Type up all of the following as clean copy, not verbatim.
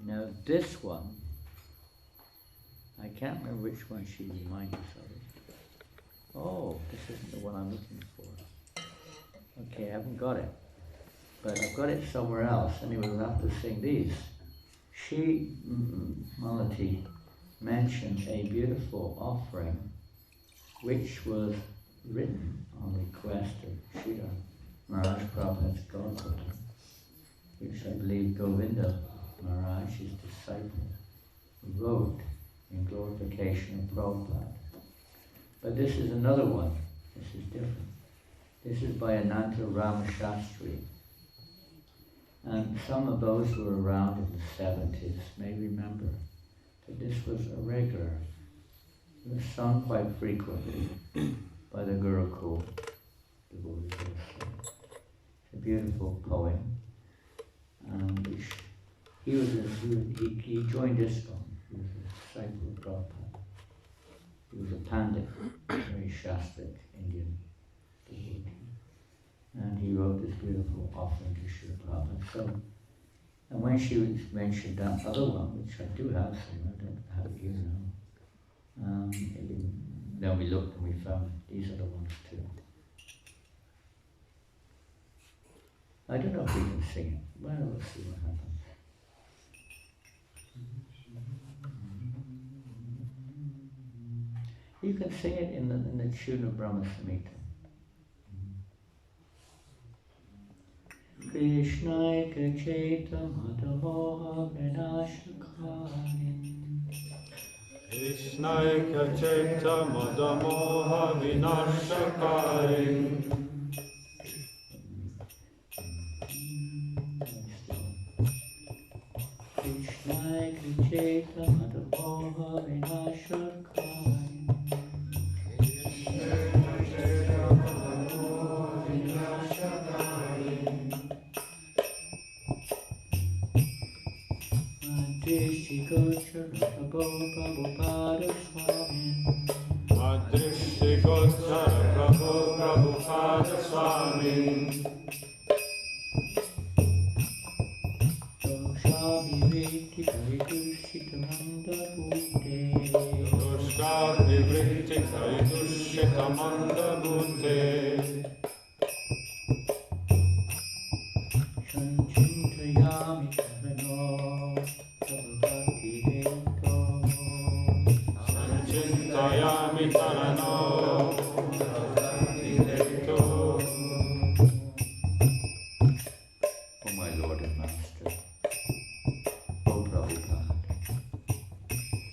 Now this one, I can't remember which one she reminded us of it. Oh, this isn't the one I'm looking for. Okay, I haven't got it. But I've got it somewhere else. Anyway, we'll have to sing these. She, Malati, mentioned a beautiful offering which was written on request of Srila Maharaj Prabhupada's godmother, which I believe Govinda Maharaj, his disciple, wrote in glorification of Prabhupada. But this is another one. This is different. This is by Ananta Ramashastri. And some of those who were around in the 70s may remember that this was a regular. It was sung quite frequently by the Gurukul devotees. It's a beautiful poem. Which he joined ISKCON. He was a disciple of Prabhupada. He was a Pandit, very Shastric Indian devotee. And he wrote this beautiful offering to Srila Prabhupada. So, and when she mentioned that other one, which I do have somewhere, I don't have it here now. Then we looked and we found these other ones too. I don't know if we can sing it. Well, we'll see what happens. You can sing it in the tune of Brahma Samhita. Krishnaya Chaita Madhavoha Vinashakarin Krishnaya Chaita Madhavoha Vinashakarin Krishnaya Chaita Madhavoha Vinashakarin Prabhupada Swami Adrishti Gochara Prabhupada Swami Doshami Vritti Kaitushita Bhute Doshami Vritti Kaitushita Bhute Sanchintayami Kavano Sanchintayami Tarano Oh my Lord and Master, O Prabhupada,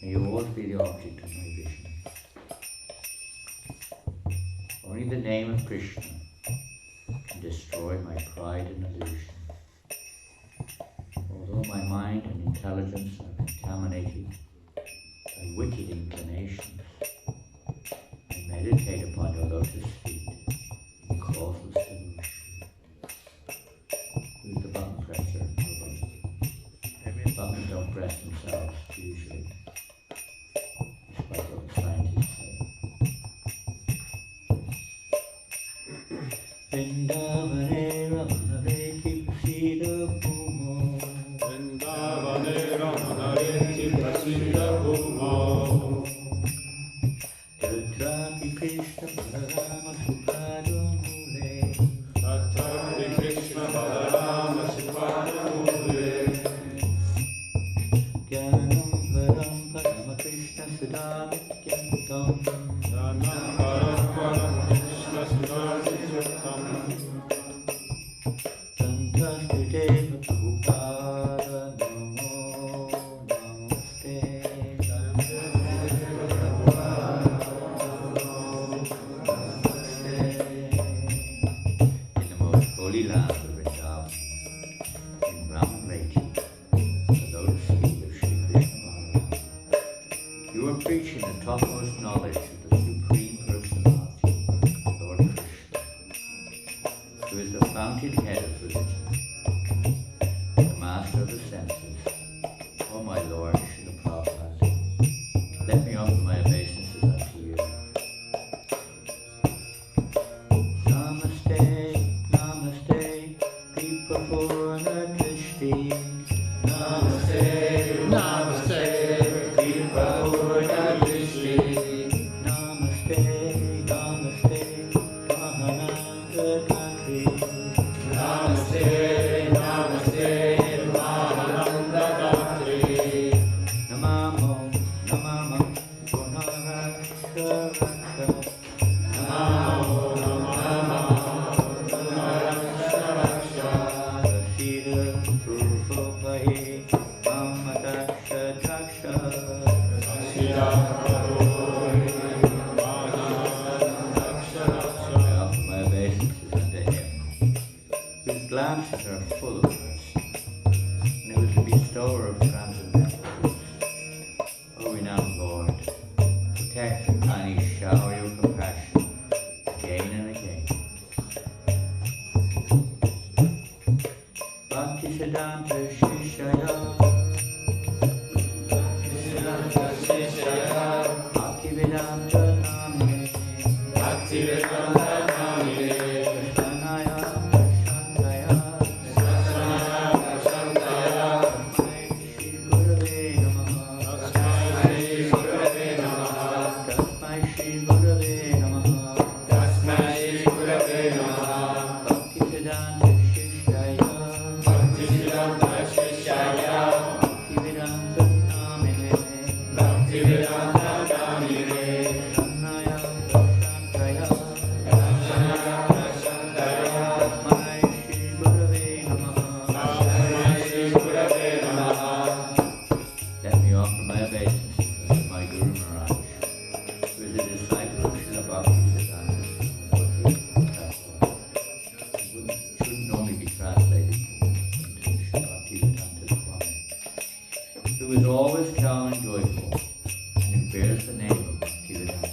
may you always be the object of my vision. Only the name of Krishna can destroy my pride and illusion. Although my mind and intelligence are contaminated by wicked inclinations, I meditate upon your lotus feet in causeless devotion. Who's the button presser? Nobody. Buttons don't press themselves, usually, despite what the scientists say. Vrindavane Ramanareti Prasida Bhumo Vrindavane Ramanareti Prasida Bhumo Tatrapi Krishna Balarama Supada Mule Tatrapi Krishna Balarama Supada Mule Jnanam Param Parama Krishna Sudamityam Janam Param Param Krishna Sudamityam Tantrastideva Prabhupada Namo Namaste In the most holy land of Vrindavan, in Brahmanreti, the lotus feet of Sri Krishna Maharaj, you are preaching the topmost knowledge of the Supreme Personality, Lord Krishna, who is the fountainhead of religion, the master of the senses. O my Lord, Srila Prabhupada, let me offer my obeisances unto you. Namaste, Namaste, Kripa Purna Drishti. Namaste, Vahi Mama Daksha Daksha my obeisances unto him, whose glances are full of mercy, and who is the bestower of transcendental goods. O renowned Lord, protect and kindly shower your compassion again and again. Bhaktisiddhanta Shishaya Bhaktivedanta Namine Krishnaya Prashantaya Shri Gurave Namaha Tasmai Shri Gurave Namaha Bhaktisiddhanta Shishaya Bhaktivedanta Namine Krishnaya Prashantaya Tasmai Shri Gurave Namaha. Let me offer my obeisances to my Guru Maharaj, who is a disciple of Srila Bhaktisiddhanta shouldn't only be translated into Srila Bhaktisiddhanta Swami, who is always calm and joyful, and who bears the name of Bhaktisiddhanta.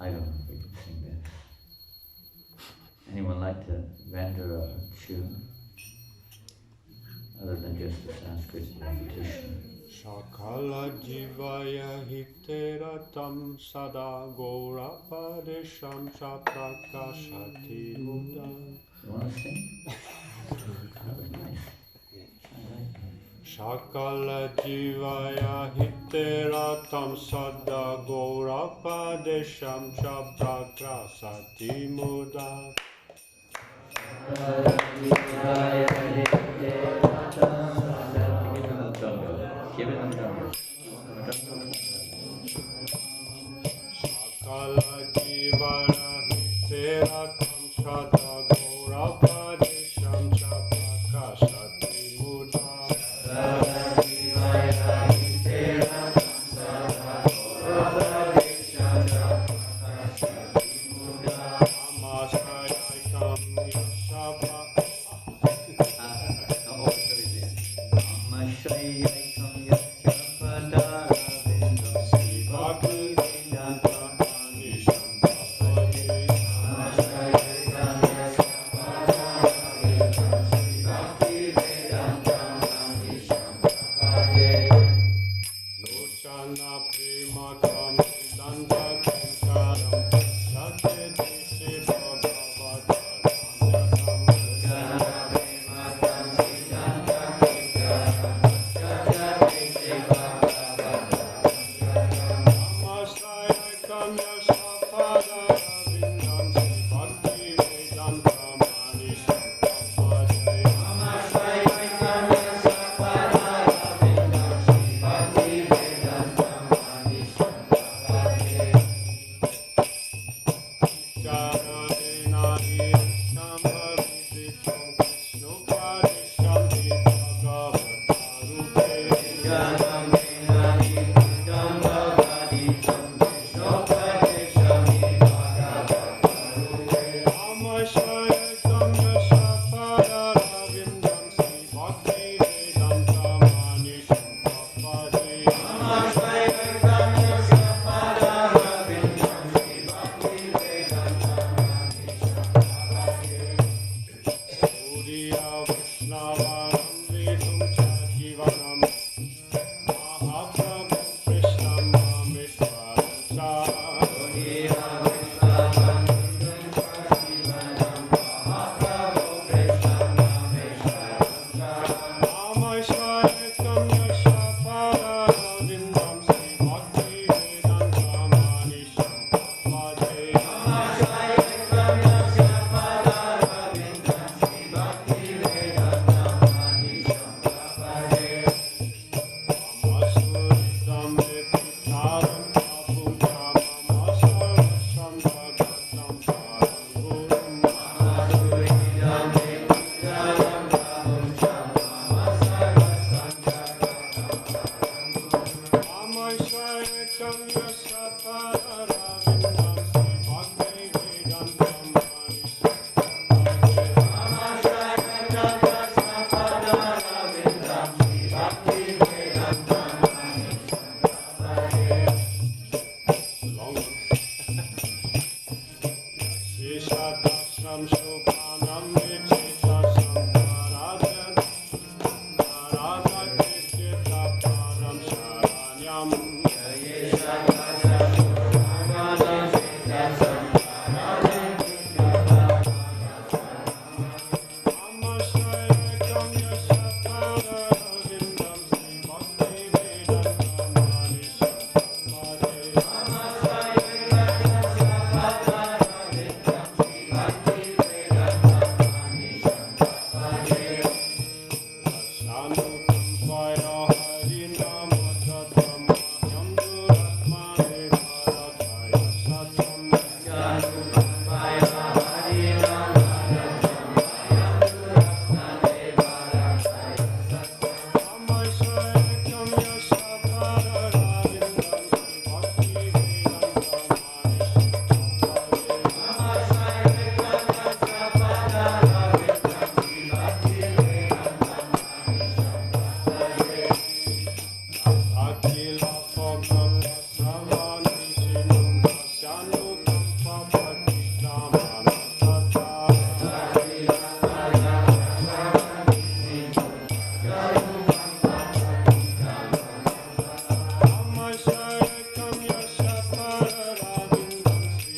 I don't know if we can sing this. Anyone like to render a tune other than just the Sanskrit repetition? Shakala jivaya hiteratam sada gaurapadesham cha prakashati buddha. You want to sing? That was nice. I like that. Shakala jivaya hiteratam sada gaurapadesham cha prakashati buddha. Give it a number. Sakala jivana hiteratam sada gaurapadesham cha prakashati buddha. Vaishnavanam Vedum Cha Jivanam Mahaprabhu Krishnam Mameshwaram Cha Namashwarekam Yasha Paravindam Sri Bhakti Vedanta Manisham Vade Amasuritam Nepitaram Prabhupada Mama Sarvasam Jagatam Param Gurum Namashwarekam Yasha Paravindam Sri Bhakti Vedanta Manisham Long one. Shishadashram Shubhanam Vichitasam Parajan Paraja Kichita Param Sharanyam Namashwarekam Yasha Paravindam Sri Bhakti Vedanta Manisham Vade Shanukam Vaya Harinama Tatam Yam Duratmane Bharataya Satam Namashwarekam Yasha Paravindam Sri Bhakti Vedanta Akila Bhagavata Savani Shinunda Shanukam Papati Samana Tata Namashwarekam Yasha Paravindam Sri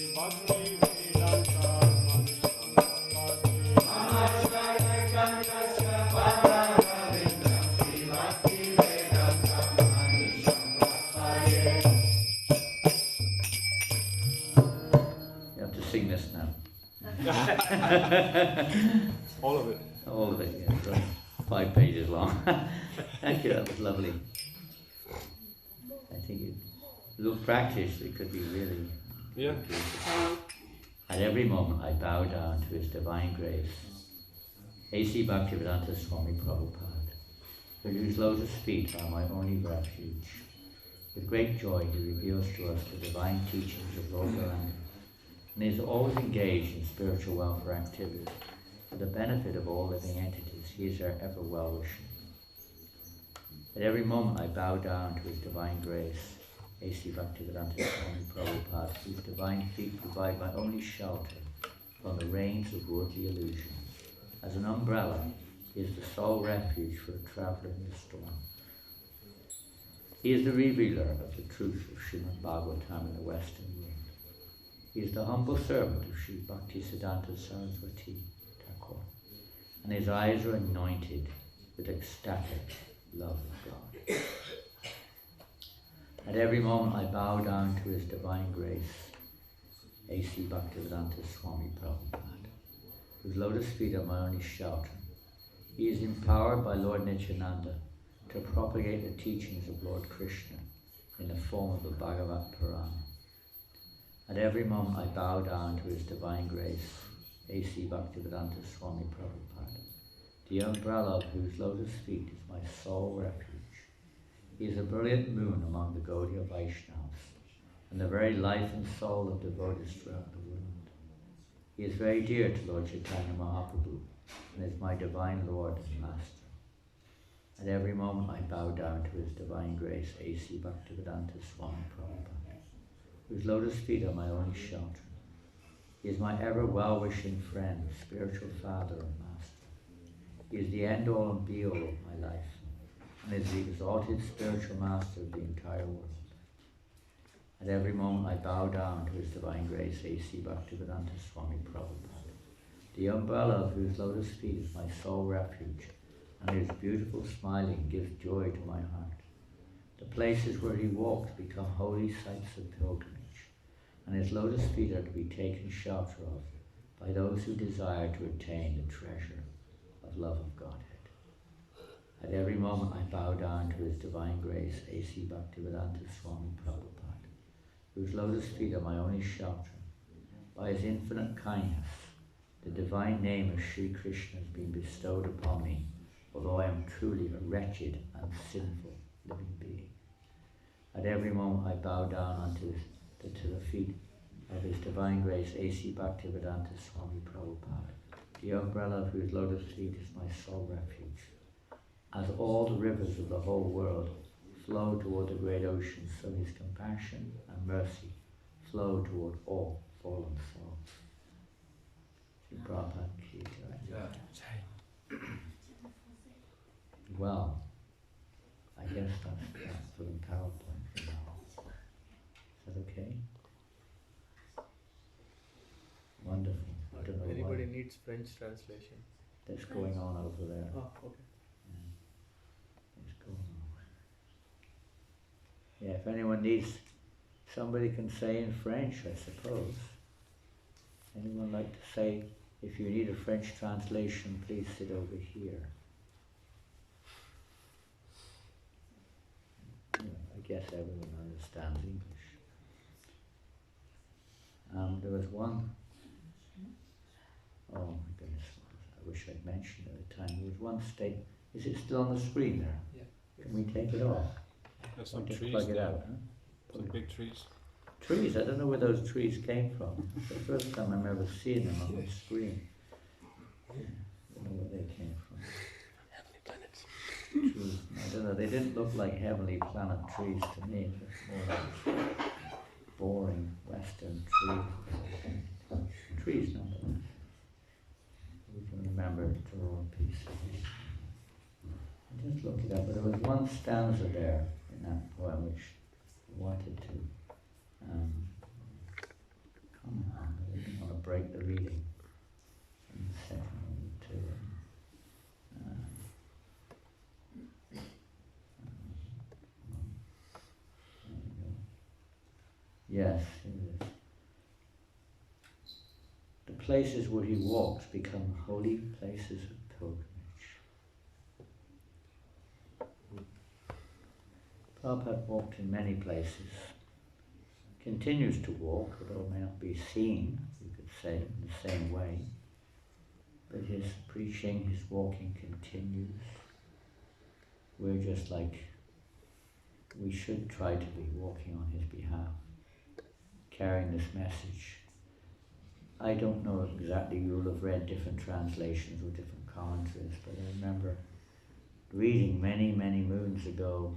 Bhakti Vedanta Manisham Vade You have to sing this now. All of it. All of it, yeah. Right. 5 pages long. Thank you, that was lovely. I think it, a little practice, it could be really Yeah. beautiful. At every moment I bow down to His Divine Grace, A.C. Bhaktivedanta Swami Prabhupada, whose lotus feet are my only refuge. With great joy He reveals to us the divine teachings of Lord Janananda, and is always engaged in spiritual welfare activities for the benefit of all living entities. He is our ever well-wishing. At every moment I bow down to His Divine Grace, A.C. Bhaktivedanta Swami Prabhupada, whose divine feet provide my only shelter from the rains of worldly illusion. As an umbrella, He is the sole refuge for a traveller in the storm. He is the revealer of the truth of Srimad Bhagavatam in the Western world. He is the humble servant of Sri Bhaktisiddhanta Saraswati Thakur, and his eyes are anointed with ecstatic love of God. At every moment I bow down to His Divine Grace, A.C. Bhaktivedanta Swami Prabhupada, whose lotus feet are my only shelter. He is empowered by Lord Nityananda to propagate the teachings of Lord Krishna in the form of the Bhagavad Purana. At every moment I bow down to His Divine Grace, A.C. Bhaktivedanta Swami Prabhupada, the umbrella of whose lotus feet is my sole refuge. He is a brilliant moon among the Gaudiya Vaishnavas, and the very life and soul of devotees throughout the world. He is very dear to Lord Chaitanya Mahaprabhu, and is my divine Lord and Master. At every moment I bow down to His Divine Grace, A.C. Bhaktivedanta Swami Prabhupada, whose lotus feet are my only shelter. He is my ever well-wishing friend, spiritual father and master. He is the end-all and be-all of my life, and is the exalted spiritual master of the entire world. At every moment I bow down to His Divine Grace, A.C. Bhaktivedanta Swami Prabhupada, the umbrella of whose lotus feet is my sole refuge, and His beautiful smiling gives joy to my heart. The places where He walks become holy sites of pilgrimage, and His lotus feet are to be taken shelter of by those who desire to attain the treasure of love of Godhead. At every moment I bow down to His Divine Grace, A.C. Bhaktivedanta Swami Prabhupada, whose lotus feet are my only shelter. By His infinite kindness, the divine name of Sri Krishna has been bestowed upon me, although I am truly a wretched and sinful living being. At every moment I bow down to the feet of His Divine Grace, A.C. Bhaktivedanta Swami Prabhupada, the umbrella of whose lotus feet is my sole refuge. As all the rivers of the whole world flow toward the great ocean, so His compassion and mercy flow toward all fallen souls. Sri Prabhupada Ki Jai. Well, I guess that's for the PowerPoint for now. Is that okay? Wonderful. I don't know Anybody what needs French translation? that's going on over there. Oh, okay. It's going on. Yeah, if anyone needs, somebody can say in French, I suppose. Anyone like to say, if you need a French translation, please sit over here. I guess everyone understands English. There was one, oh my goodness, I wish I'd mentioned it at the time. There was one state, is it still on the screen there? Yeah. Can we take it off? There's Or some just trees plug it there. out, huh? Some big trees. Trees, I don't know where those trees came from. It's the first time I'm ever seeing them on the screen. I don't know where they came from. Heavenly planets. Trees, I don't know, they didn't look like heavenly planet trees to me. Just more like boring Western trees. Trees, nonetheless. We can remember to all peace. I just looked it up, but there was one stanza there in that poem which I wanted to comment on, but I didn't want to break the reading in the second one to yes, it is. The places where he walks become holy places of pilgrimage. Prabhupada walked in many places, continues to walk, although may not be seen, you could say, in the same way. But his preaching, his walking continues. We're just like, we should try to be walking on his behalf, carrying this message. I don't know exactly, you'll have read different translations or different commentaries, but I remember reading many moons ago,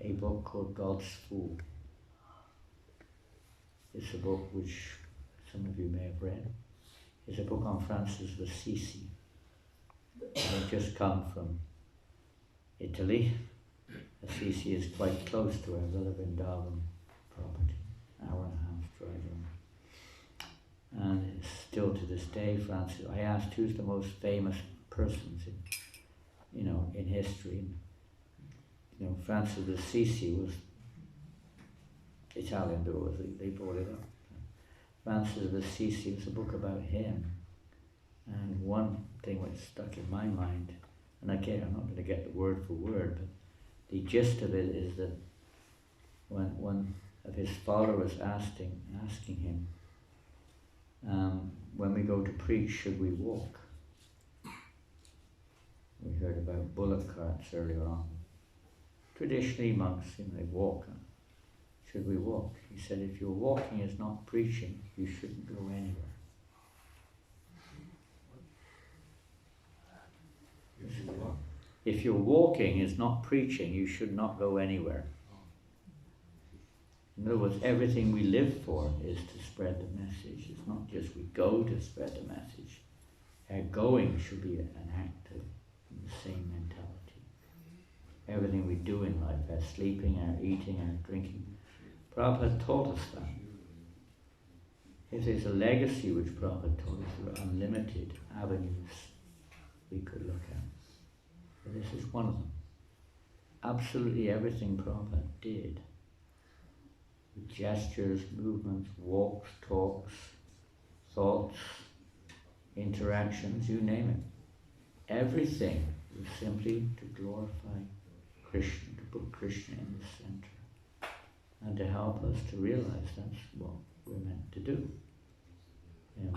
a book called God's Fool. It's a book which some of you may have read. It's a book on Francis of Assisi. It just come from Italy. Assisi is quite close to our Villa Vrindavan property, an hour and a half driving. And it's still to this day, Francis. I asked who's the most famous persons in history. Francis of Assisi was Italian, though they brought it up. Francis of Assisi was a book about him. And one thing which stuck in my mind, and again, I'm not going to get the word for word, but the gist of it is that when one of his followers asking him, when we go to preach, should we walk? We heard about bullock carts earlier on. Traditionally, monks, they walk. Should we walk? He said, if your walking is not preaching, you shouldn't go anywhere. If your walking is not preaching, you should not go anywhere. In other words, everything we live for is to spread the message. It's not just we go to spread the message. our going should be an act of the same mentality. Everything we do in life, our sleeping, our eating, our drinking, Prabhupada taught us that. If there's a legacy which Prabhupada taught us, there are unlimited avenues we could look at. But this is one of them. Absolutely everything Prabhupada did, with gestures, movements, walks, talks, thoughts, interactions, you name it. Everything was simply to glorify Krishna, to put Krishna in the center, and to help us to realize that's what we're meant to do. And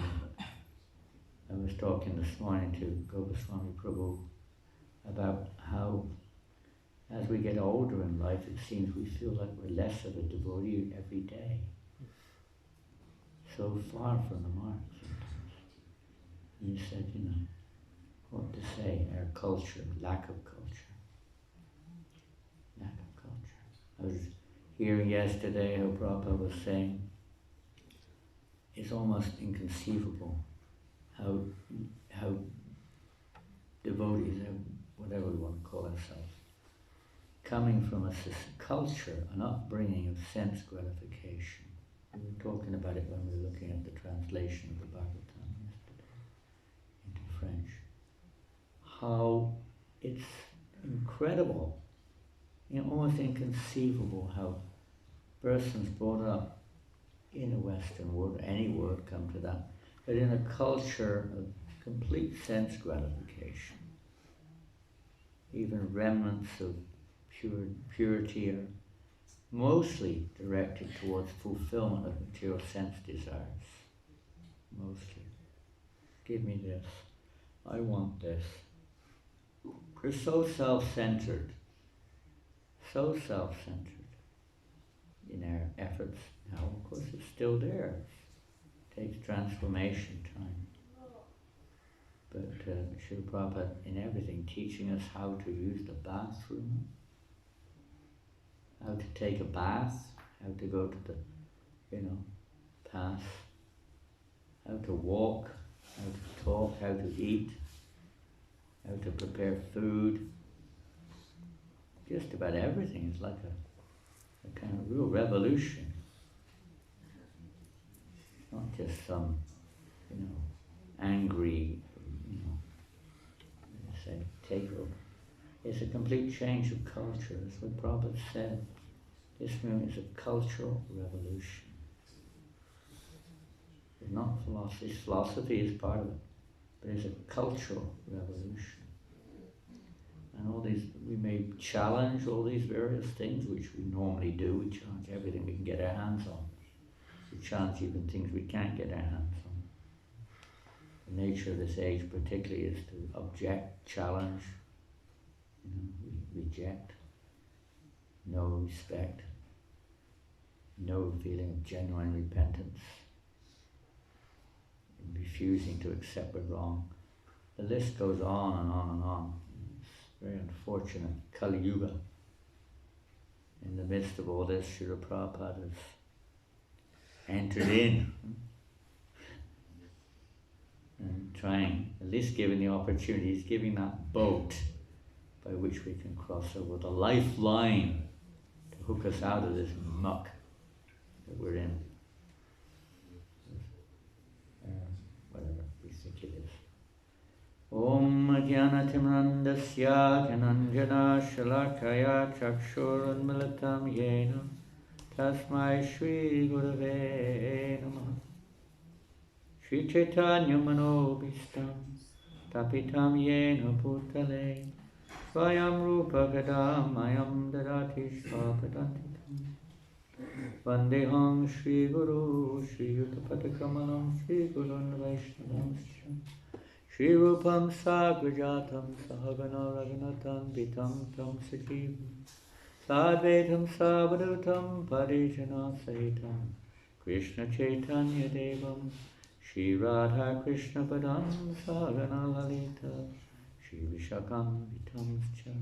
I was talking this morning to Goswami Prabhu about how as we get older in life, it seems we feel like we're less of a devotee every day. So far from the mark sometimes. And he said, what to say, our culture, lack of culture. Lack of culture. I was hearing yesterday how Prabhupada was saying, it's almost inconceivable how devotees, whatever we want to call ourselves, coming from a culture, an upbringing of sense gratification. We were talking about it when we were looking at the translation of the Bhagavatam yesterday into French. How it's incredible, almost inconceivable how persons brought up in a Western world, any world come to that, but in a culture of complete sense gratification, even remnants of purity are mostly directed towards fulfillment of material sense desires. Mostly. Give me this. I want this. We're so self-centered. So self-centered in our efforts. Now, of course, it's still there. It takes transformation time. But Srila Prabhupada, in everything, teaching us how to use the bathroom, how to take a bath, how to go to the, path, how to walk, how to talk, how to eat, how to prepare food. Just about everything is like a kind of real revolution. Not just some, angry, say, takeover. It's a complete change of culture. That's what Prabhupada said. This movement is a cultural revolution. It's not philosophy. Philosophy is part of it, but it's a cultural revolution. And all these, we may challenge all these various things, which we normally do. We challenge everything we can get our hands on. We challenge even things we can't get our hands on. The nature of this age particularly is to object, challenge, reject, no respect, no feeling of genuine repentance, and refusing to accept we're wrong. The list goes on and on and on. It's very unfortunate. Kali Yuga. In the midst of all this, Srila Prabhupada has entered in and trying, at least giving the opportunities, giving that boat by which we can cross over, the lifeline to hook us out of this muck that we're in. Whatever we think it is. Om Jnanatimrandasya Jananjana Shalakaya Chakshurunmilitam Yena Tasmai Shri Gurave Namaha Shri Chaitanya Manobhistam Tapitam Yena Bhutale Svayam Rupa Gadam Mayam Dadati Svapadantikam Vandeham Shri Guru Shri Yuttapatakamalam Shri Gurun Vaishnavamscha Shri Rupam Sagrajatam Sahagana Raghunatam Vitam Tam Sajivam Sadvetam Savadutam Parijana Sahitam Krishna Chaitanya Devam Shri Radha Krishna Padam Sagana Lalita Shri Vishakam Vitamscha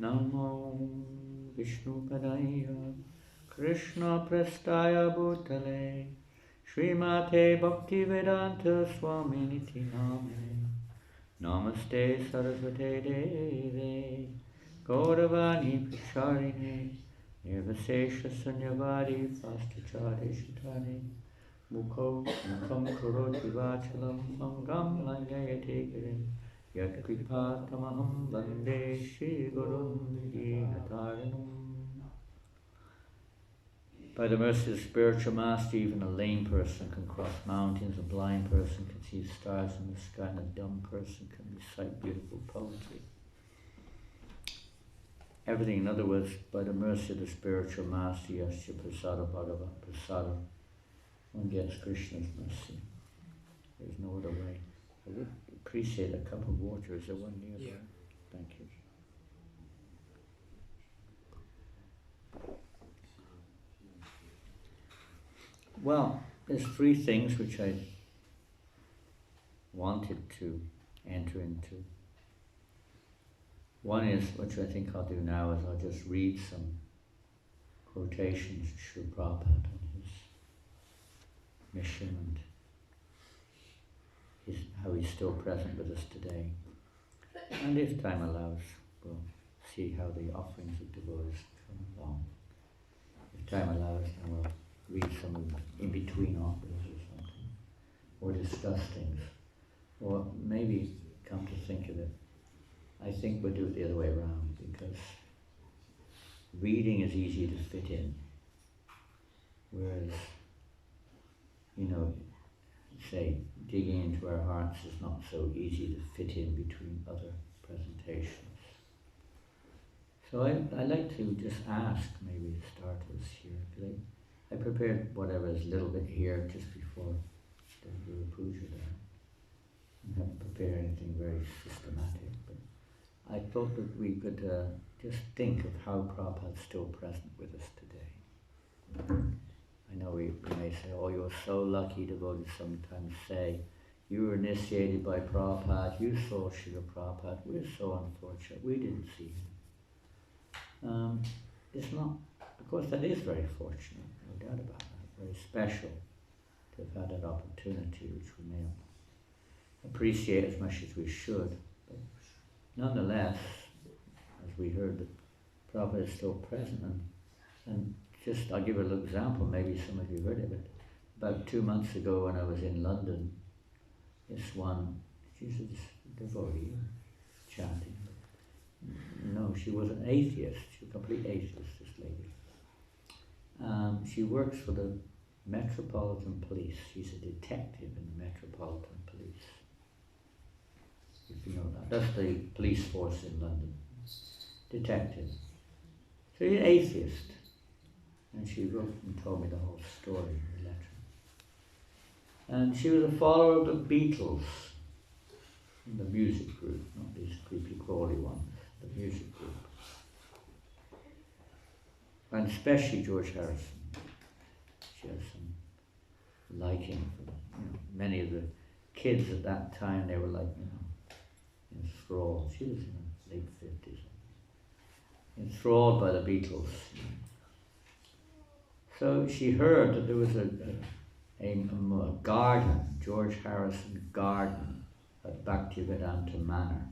Namo Vishnu Padaya Krishna Prastaya Bhutale Srimate Bhaktivedanta Swaminiti Namane Namaste Saraswate Deve Gauravani Pracharine Nirvasesha Sunyavadi Pastachade Shitane Mukho Mukham Karoti Vachalam Mangam Langayate Girim Yat Kripa Tamaham Vande Shri Gurun Dinataranam. By the mercy of the spiritual master, even a lame person can cross mountains, a blind person can see stars in the sky, and a dumb person can recite beautiful poetry. Everything, in other words, by the mercy of the spiritual master, Yasya Prasada Bhagava Prasada, one gets Krishna's mercy. There's no other way. I would appreciate a cup of water. Is there one nearby? Yeah. Thank you. Well, there's three things which I wanted to enter into. One is, which I think I'll do now, is I'll just read some quotations of Srila Prabhupada on his mission and how he's still present with us today. And if time allows, we'll see how the offerings of devotees come along. If time allows, then we'll read some in between offerings or something, or discuss things, or maybe come to think of it. I think we'll do it the other way around, because reading is easy to fit in, whereas, say, digging into our hearts is not so easy to fit in between other presentations. So I like to just ask, maybe to start us here, because I prepared whatever is a little bit here just before the Guru Puja there. I haven't prepared anything very systematic, but I thought that we could just think of how Prabhupada is still present with us today. I know we may say, oh, you're so lucky, devotees sometimes say, you were initiated by Prabhupada, you saw Srila Prabhupada, we're so unfortunate, we didn't see him. It's not, of course that is very fortunate, no doubt about that, very special to have had that opportunity, which we may not appreciate as much as we should. But nonetheless, as we heard, that Prabhupada is still present, and just, I'll give a little example, maybe some of you heard of it. About 2 months ago when I was in London, this one, she's a devotee, chanting. No, she was an atheist, she's a complete atheist, this lady. She works for the Metropolitan Police. She's a detective in the Metropolitan Police. If you know that. That's the police force in London. Detective. So she's an atheist. And she wrote and told me the whole story in the letter. And she was a follower of the Beatles, the music group, not these creepy crawly ones, the music group. And especially George Harrison. She has some liking for many of the kids at that time. They were like, enthralled. She was in her late 50s. Enthralled by the Beatles. So she heard that there was a garden, George Harrison garden at Bhaktivedanta Manor.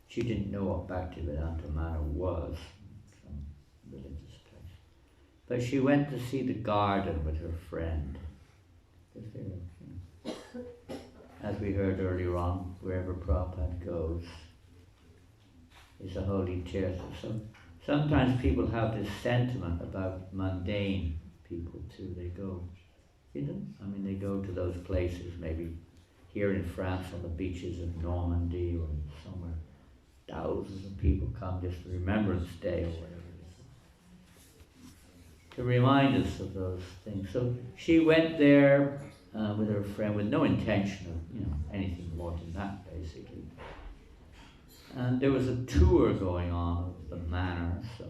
She didn't know what Bhaktivedanta Manor was, some religious place. But she went to see the garden with her friend. As we heard earlier on, wherever Prabhupada goes is a holy tirtha. So sometimes people have this sentiment about mundane people too. They go, they go to those places, maybe here in France on the beaches of Normandy or somewhere. Thousands of people come just for Remembrance Day or whatever it is, to remind us of those things. So she went there with her friend with no intention of anything more than that, basically. And there was a tour going on of the manor, so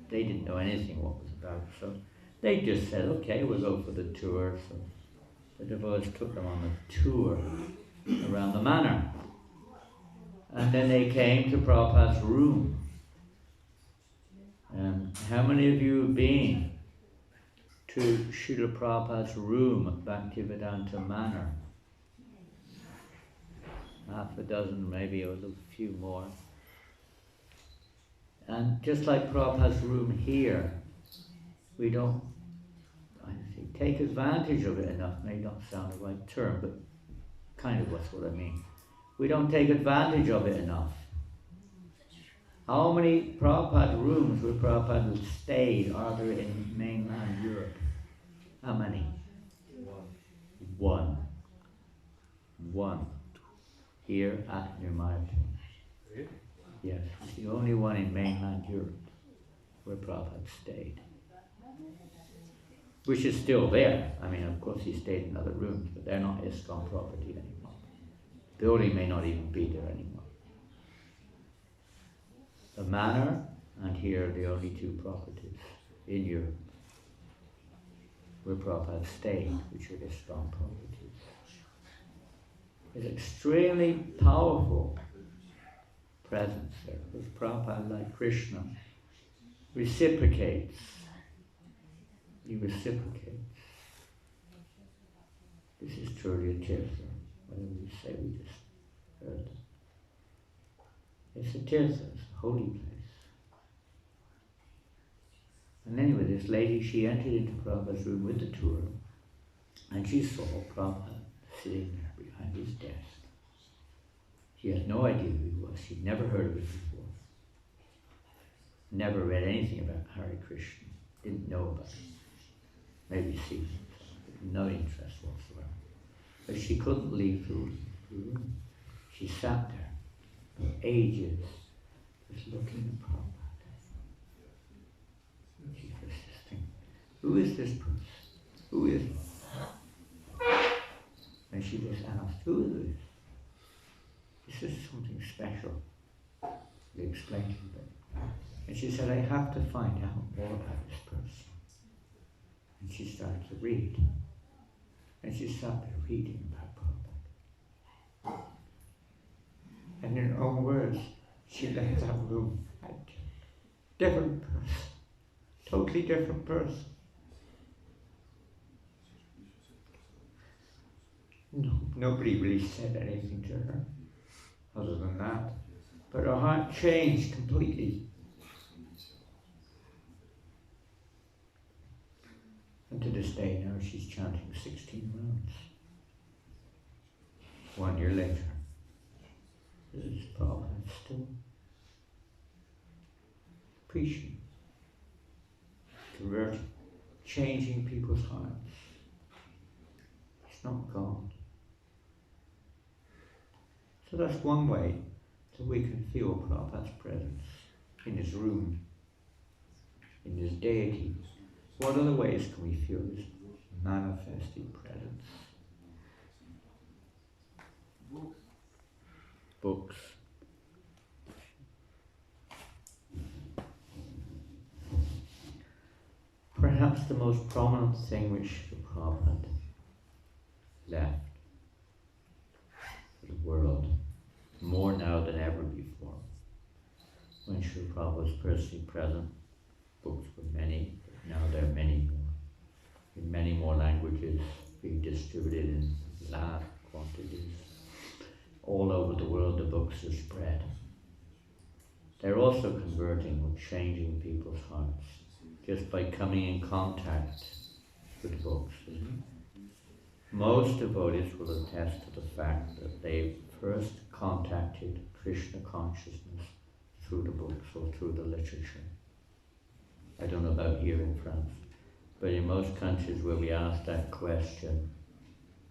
they didn't know anything what it was about. So they just said, okay, we'll go for the tour. So the devotees took them on a tour around the manor. And then they came to Prabhupada's room. And how many of you have been to Srila Prabhupada's room, Bhaktivedanta Manor. Half a dozen, maybe a few more. And just like Prabhupada's room here, we don't, I think, take advantage of it enough. May not sound the right term, but kind of that's what I mean. We don't take advantage of it enough. How many Prabhupada rooms where Prabhupada stayed are there in mainland Europe? How many? One. Here at Nirmaya. Really? Yes, it's the only one in mainland Europe where Prabhupada stayed. Which is still there. I mean, of course he stayed in other rooms, but they're not ISKCON property anymore. Building may not even be there anymore. The manor and here are the only two properties in Europe where Prabhupada stayed, which are ISKCON properties. It's extremely powerful presence there, because Prabhupada, like Krishna, reciprocates. He reciprocates. This is truly a tirtha, whatever we say, we just heard it. It's a tirtha, it's a holy place. And anyway, this lady, she entered into Prabhupada's room with the tour, and she saw Prabhupada sitting there behind his desk. She had no idea who he was. She'd never heard of it before. Never read anything about Hare Krishna. Didn't know about it. Maybe seen it. No interest whatsoever. But she couldn't leave the room. She sat there for ages, just looking at Prabhupada. She persisting. Who is this person? Who is he? And she just asked, who is this? This is something special. They explained to her. And she said, I have to find out more about this person. And she started to read. And she sat there reading about Prabhupada. And in her own words, she left that room a different person. Totally different person. No, nobody really said anything to her other than that. But her heart changed completely. And to this day now she's chanting 16 rounds. 1 year later, this is Prabhupada still preaching, converting, changing people's hearts. It's not gone. So that's one way that we can feel Prabhupada's presence in his room, in his deity. What other ways can we feel his manifested presence? Books. Perhaps the most prominent thing which Prabhupada left for the world, more now than ever before. When Srila Prabhupada was personally present, books were many, but now there are many more. In many more languages, being distributed in large quantities. All over the world, the books are spread. They're also converting or changing people's hearts just by coming in contact with books. Most devotees will attest to the fact that they first contacted Krishna consciousness through the books or through the literature. I don't know about here in France, but in most countries where we ask that question,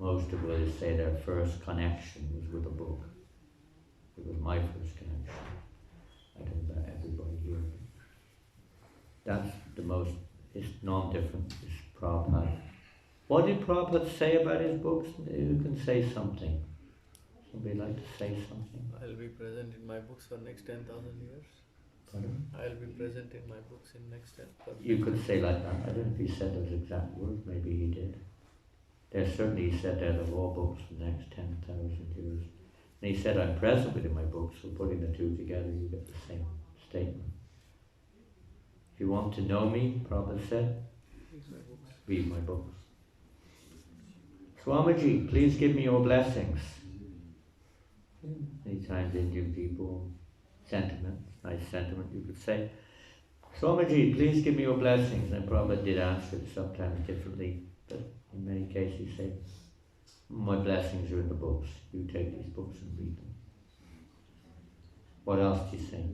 most devotees say their first connection was with a book. It was my first connection. I don't know about everybody here. That's the most, it's non-different, it's Prabhupada. What did Prabhupada say about his books? You can say something. Somebody like to say something? I'll be present in my books for next 10,000 years. Pardon? I'll be present in my books in next 10,000 You could say like that. I don't know if he said those exact words, maybe he did. There's certainly he said that of all books for the next 10,000 years. And he said, I'm present within my books, so putting the two together you get the same statement. If you want to know me, Prabhupada said, Read my books. read my books. Swamiji, please give me your blessings. Many times Indian people, sentiment, nice sentiment you could say. Swamiji, please give me your blessings. And Prabhupada did answer it sometimes differently, but in many cases he said, my blessings are in the books. You take these books and read them. What else do you say?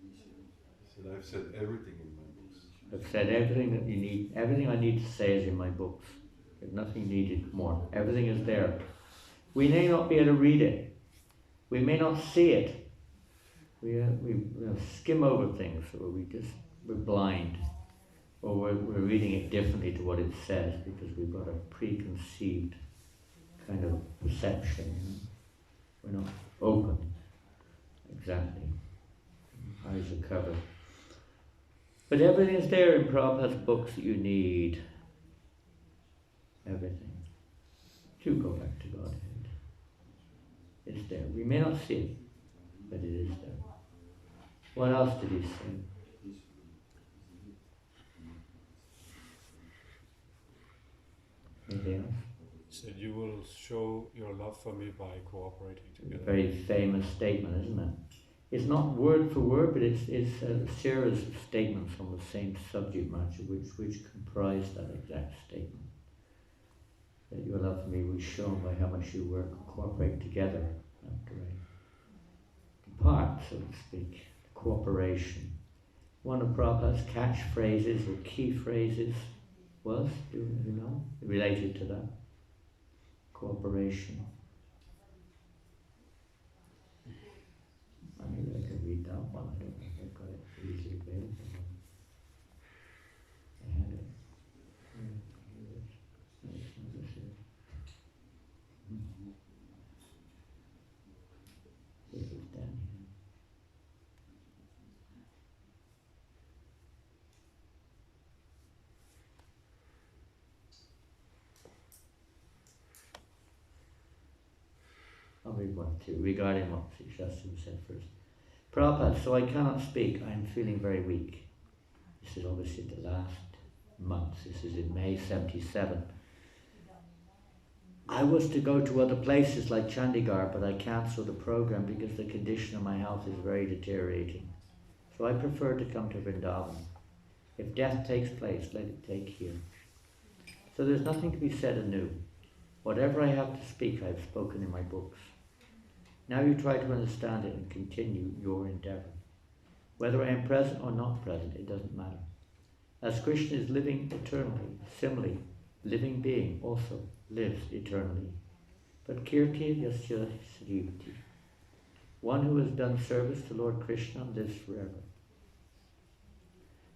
He said, I've said everything in my books. I've said everything that you need. Everything I need to say is in my books. There's nothing needed more. Everything is there. We may not be able to read it. We may not see it. We skim over things, or we're blind, or we're reading it differently to what it says because we've got a preconceived kind of perception. We're not open. Exactly. Eyes are covered. But everything is there in Prabhupada's books that you need. Everything. Do go back to Godhead. It's there. We may not see it, but it is there. What else did he say? Anything else? He said, you will show your love for me by cooperating together. Very famous statement, isn't it? It's not word for word, but it's a series of statements on the same subject matter which comprise that exact statement. That your love for me was shown by how much you work and cooperate together after I depart, so to speak. Cooperation. One of Prabhupada's catchphrases or key phrases was, do you know, related to that? Cooperation. Maybe I can read that one. I don't know if I've got it easily available. I had it. This is down here. I'll read one too, regarding what Shastri said first. Prabhupada, so I cannot speak, I am feeling very weak. This is obviously the last month, this is in May 77. I was to go to other places like Chandigarh, but I cancelled the program because the condition of my health is very deteriorating. So I prefer to come to Vrindavan. If death takes place, let it take here. So there's nothing to be said anew. Whatever I have to speak, I have spoken in my books. Now you try to understand it and continue your endeavor. Whether I am present or not present, it doesn't matter. As Krishna is living eternally, similarly, living being also lives eternally. But Kirti Yasya Srivati. One who has done service to Lord Krishna lives forever.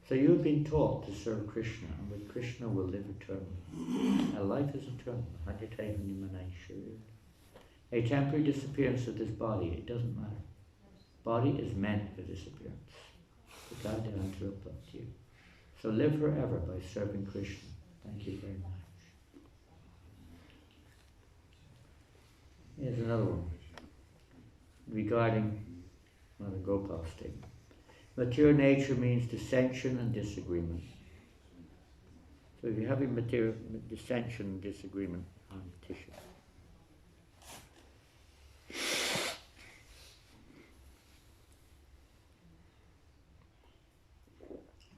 So you have been taught to serve Krishna, and with Krishna will live eternally. Our life is eternal. A temporary disappearance of this body, it doesn't matter. Body is meant for disappearance. So live forever by serving Krishna. Thank you very much. Here's another one regarding Mother Gopal's statement. Material nature means dissension and disagreement. So if you're having material dissension and disagreement on tissue.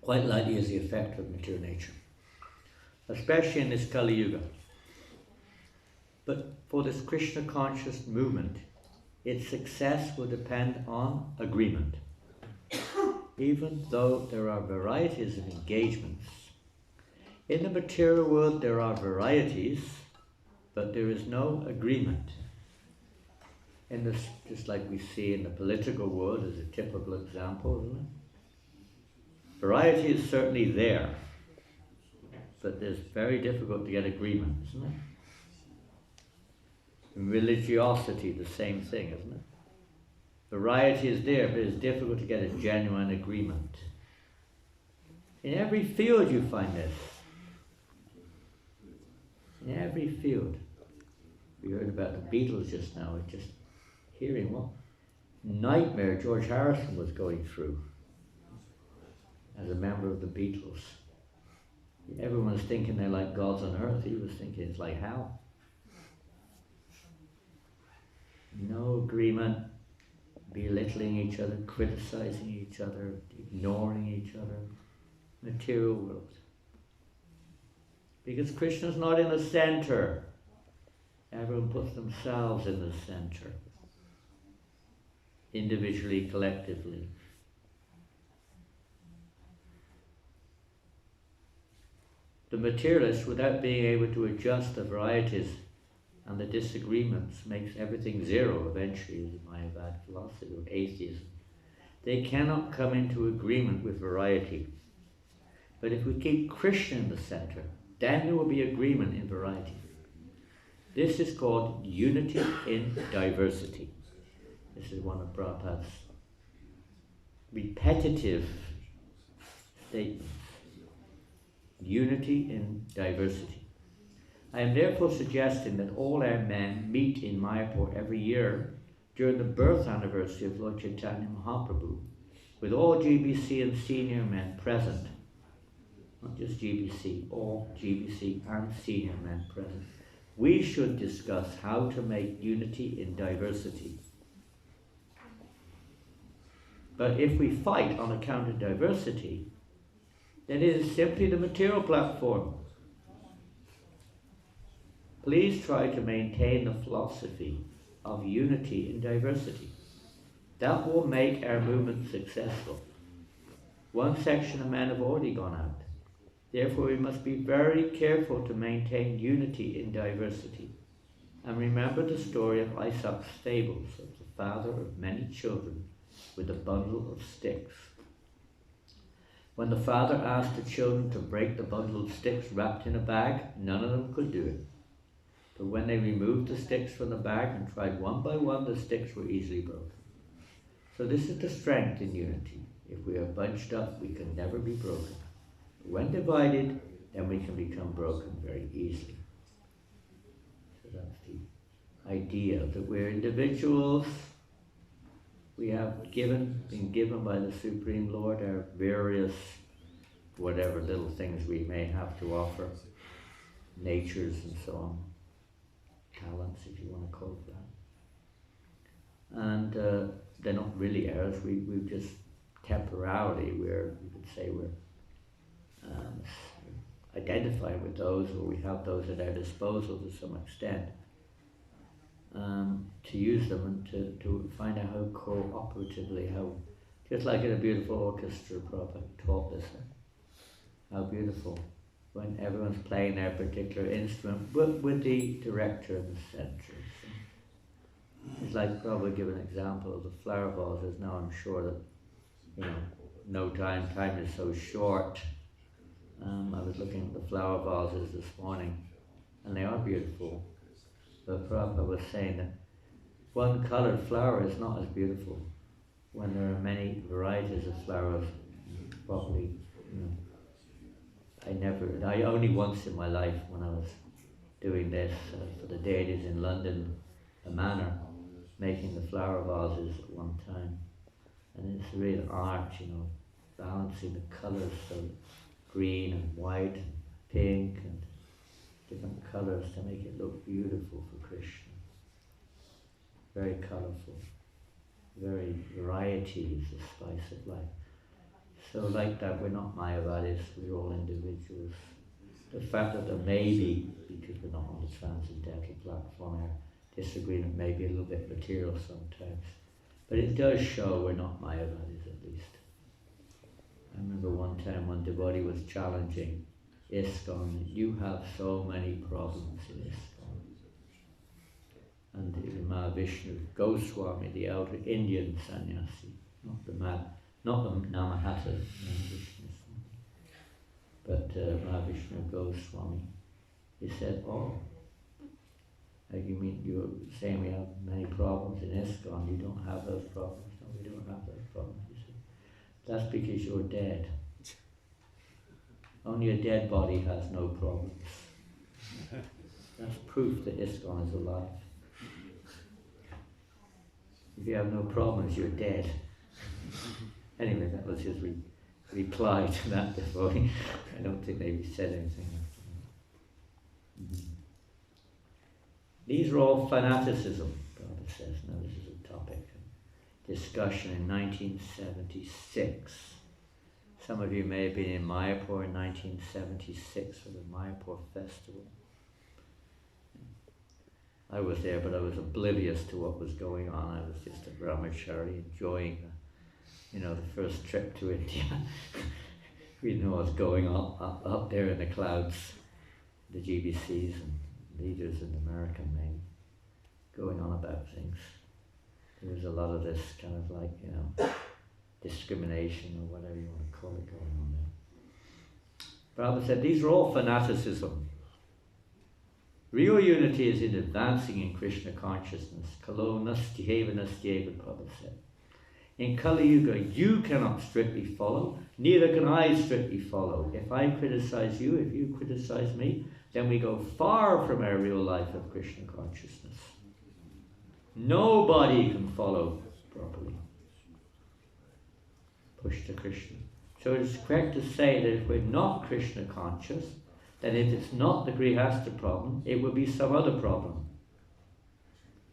Quite likely is the effect of material nature, especially in this Kali Yuga. But for this Krishna conscious movement, its success will depend on agreement. Even though there are varieties of engagements. In the material world there are varieties, but there is no agreement. In this, just like we see in the political world as a typical example, isn't it? Variety is certainly there, but it's very difficult to get agreement, isn't it? In religiosity, the same thing, isn't it? Variety is there, but it's difficult to get a genuine agreement. In every field you find this. In every field. We heard about the Beatles just now, just hearing what nightmare George Harrison was going through as a member of the Beatles. Everyone's thinking they're like gods on earth. He was thinking it's like hell. No agreement, belittling each other, criticizing each other, ignoring each other. Material world. Because Krishna's not in the center. Everyone puts themselves in the center. Individually, collectively. The materialist, without being able to adjust the varieties and the disagreements, makes everything zero eventually, is the Mayavad philosophy of atheism. They cannot come into agreement with variety. But if we keep Krishna in the center, then there will be agreement in variety. This is called unity in diversity. This is one of Prabhupada's repetitive statements. Unity in diversity. I am therefore suggesting that all our men meet in Mayapur every year during the birth anniversary of Lord Chaitanya Mahaprabhu, with all GBC and senior men present. Not just GBC, all GBC and senior men present. We should discuss how to make unity in diversity. But if we fight on account of diversity, then it is simply the material platform. Please try to maintain the philosophy of unity in diversity. That will make our movement successful. One section of men have already gone out. Therefore, we must be very careful to maintain unity in diversity. And remember the story of Aesop's fables of the father of many children with a bundle of sticks. When the father asked the children to break the bundle of sticks wrapped in a bag, none of them could do it. But when they removed the sticks from the bag and tried one by one, the sticks were easily broken. So this is the strength in unity. If we are bunched up, we can never be broken. When divided, then we can become broken very easily. So that's the idea that we're individuals. We have been given by the Supreme Lord our various, whatever little things we may have to offer, natures and so on, talents if you want to call it that. And they're not really ours. We've just temporarily, you could say we're identifying with those, or we have those at our disposal to some extent, to use them and to find out how cooperatively, how, just like in a beautiful orchestra, Prabhupada taught this, how beautiful, when everyone's playing their particular instrument, but with the director in the center. It's like Prabhupada give an example of the flower vases. Now I'm sure that, no time is so short. I was looking at the flower vases this morning, and they are beautiful. But Prabhupada was saying that one coloured flower is not as beautiful when there are many varieties of flowers. Probably, I only once in my life, when I was doing this for the deities in London, a manor, making the flower vases at one time. And it's real art, balancing the colours, so green and white and pink and different colours to make it look beautiful for Krishna. Very colourful. Very variety is the spice of life. So like that, we're not Mayavadis, we're all individuals. The fact that there may be, because we're not on the transcendental platform, our disagreement may be a little bit material sometimes. But it does show we're not Mayavadis at least. I remember one time one devotee was challenging ISKCON, you have so many problems in ISKCON. And the Mahavishnu Goswami, the elder Indian sannyasi, not the Namahata Mahavishnu, but Mahavishnu Goswami, he said, you mean you're saying we have many problems in ISKCON, you don't have those problems? No, we don't have those problems. He said, that's because you're dead. Only a dead body has no problems. That's proof that ISKCON is alive. If you have no problems, you're dead. Anyway, that was his reply to that devotee. I don't think they said anything after that. Mhm. These are all fanaticism, Prabhupada says. Now this is a topic of discussion in 1976. Some of you may have been in Mayapur in 1976 for the Mayapur festival. I was there, but I was oblivious to what was going on. I was just a brahmachari enjoying the first trip to India. We didn't know what was going on up there in the clouds, the GBCs and leaders in America maybe, going on about things. There was a lot of this kind of like, discrimination or whatever you want to call it going on there. Prabhupada said, these are all fanaticism. Real unity is in advancing in Krishna consciousness. Kalo nastyeva nastyeva, Prabhupada said. In Kali Yuga, you cannot strictly follow, neither can I strictly follow. If I criticize you, if you criticize me, then we go far from our real life of Krishna consciousness. Nobody can follow properly. Push to Krishna. So it's correct to say that if we're not Krishna conscious, then if it's not the Grihastha problem, it will be some other problem.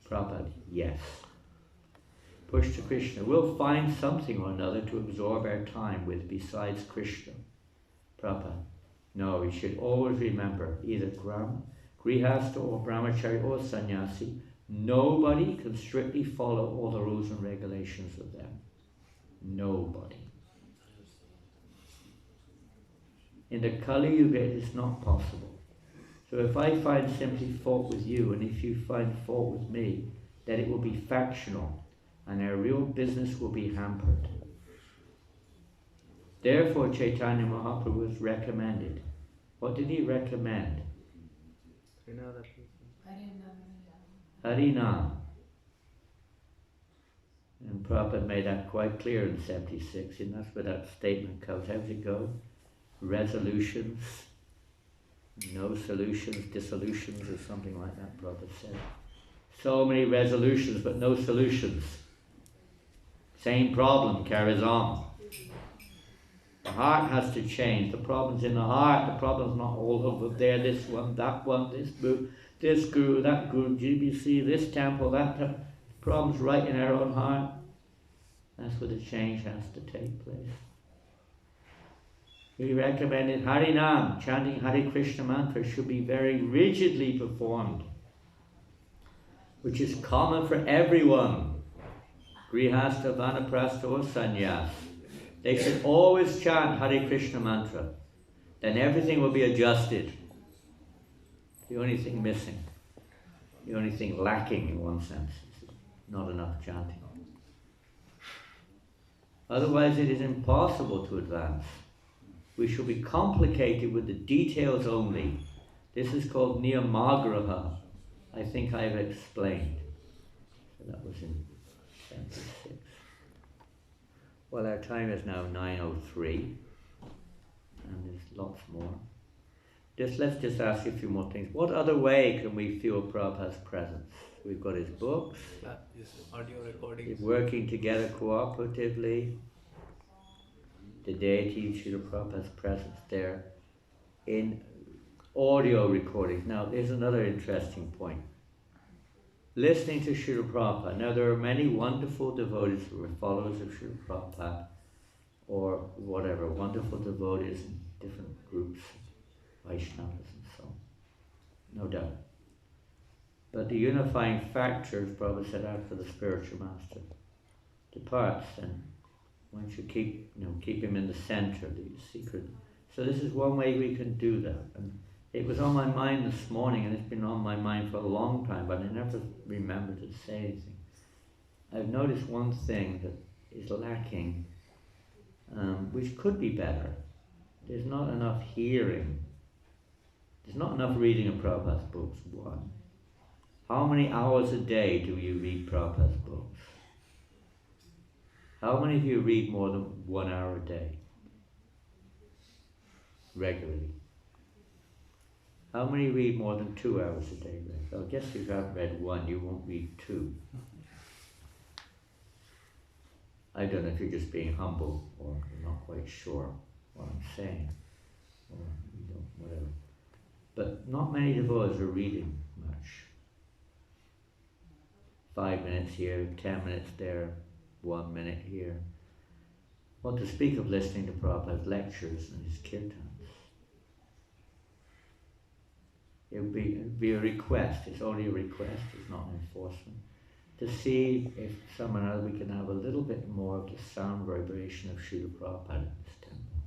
Prabhupada, yes. Push to Krishna. We'll find something or another to absorb our time with besides Krishna. Prabhupada, no, we should always remember, either Grihastha or Brahmachari or Sannyasi, nobody can strictly follow all the rules and regulations of them. Nobody. In the Kali Yuga, it is not possible. So if I find simply fault with you, and if you find fault with me, then it will be factional, and our real business will be hampered. Therefore, Chaitanya Mahaprabhu was recommended. What did he recommend? Harinam. And Prabhupada made that quite clear in 76, and that's where that statement comes. How does it go? Resolutions, no solutions, dissolutions, or something like that, Prabhupada said. So many resolutions, but no solutions. Same problem carries on. The heart has to change. The problem's in the heart. The problem's not all over there, this one, this book, this guru, that guru, GBC, this temple, that temple. The problem's right in our own heart. That's where the change has to take place. He recommended Harinam, chanting Hare Krishna mantra should be very rigidly performed, which is common for everyone, Grihastha, Vanaprastha or Sannyas. They should always chant Hare Krishna mantra. Then everything will be adjusted. The only thing missing, the only thing lacking in one sense, is not enough chanting. Otherwise it is impossible to advance. We shall be complicated with the details only. This is called niyamagraha. I think I've explained. So that was in 76. Well, our time is now 9:03, and there's lots more. Let's just ask you a few more things. What other way can we feel Prabhupada's presence? We've got his books. Yes, audio recordings. Working together cooperatively. The deity, Srila Prabhupada's presence there in audio recordings. Now, there's another interesting point. Listening to Srila Prabhupada. Now, there are many wonderful devotees who are followers of Srila Prabhupada or whatever, wonderful devotees in different groups, Vaishnavas and so on. No doubt. But the unifying factor, as Prabhupada said, after the spiritual master departs, and one should keep him in the center, the secret. So this is one way we can do that. And it was on my mind this morning, and it's been on my mind for a long time, but I never remembered to say anything. I've noticed one thing that is lacking, which could be better. There's not enough hearing. There's not enough reading of Prabhupada's books, one. How many hours a day do you read Prabhupada's books? How many of you read more than 1 hour a day? Regularly. How many read more than 2 hours a day? I guess if you haven't read one, you won't read two. I don't know if you're just being humble or you're not quite sure what I'm saying, or you know, whatever. But not many devotees are reading much. 5 minutes here, 10 minutes there, 1 minute here. Well, to speak of listening to Prabhupada's lectures and his kirtans. It would be a request, it's only a request, it's not an enforcement, to see if somehow we can have a little bit more of the sound vibration of Srila Prabhupada in this temple.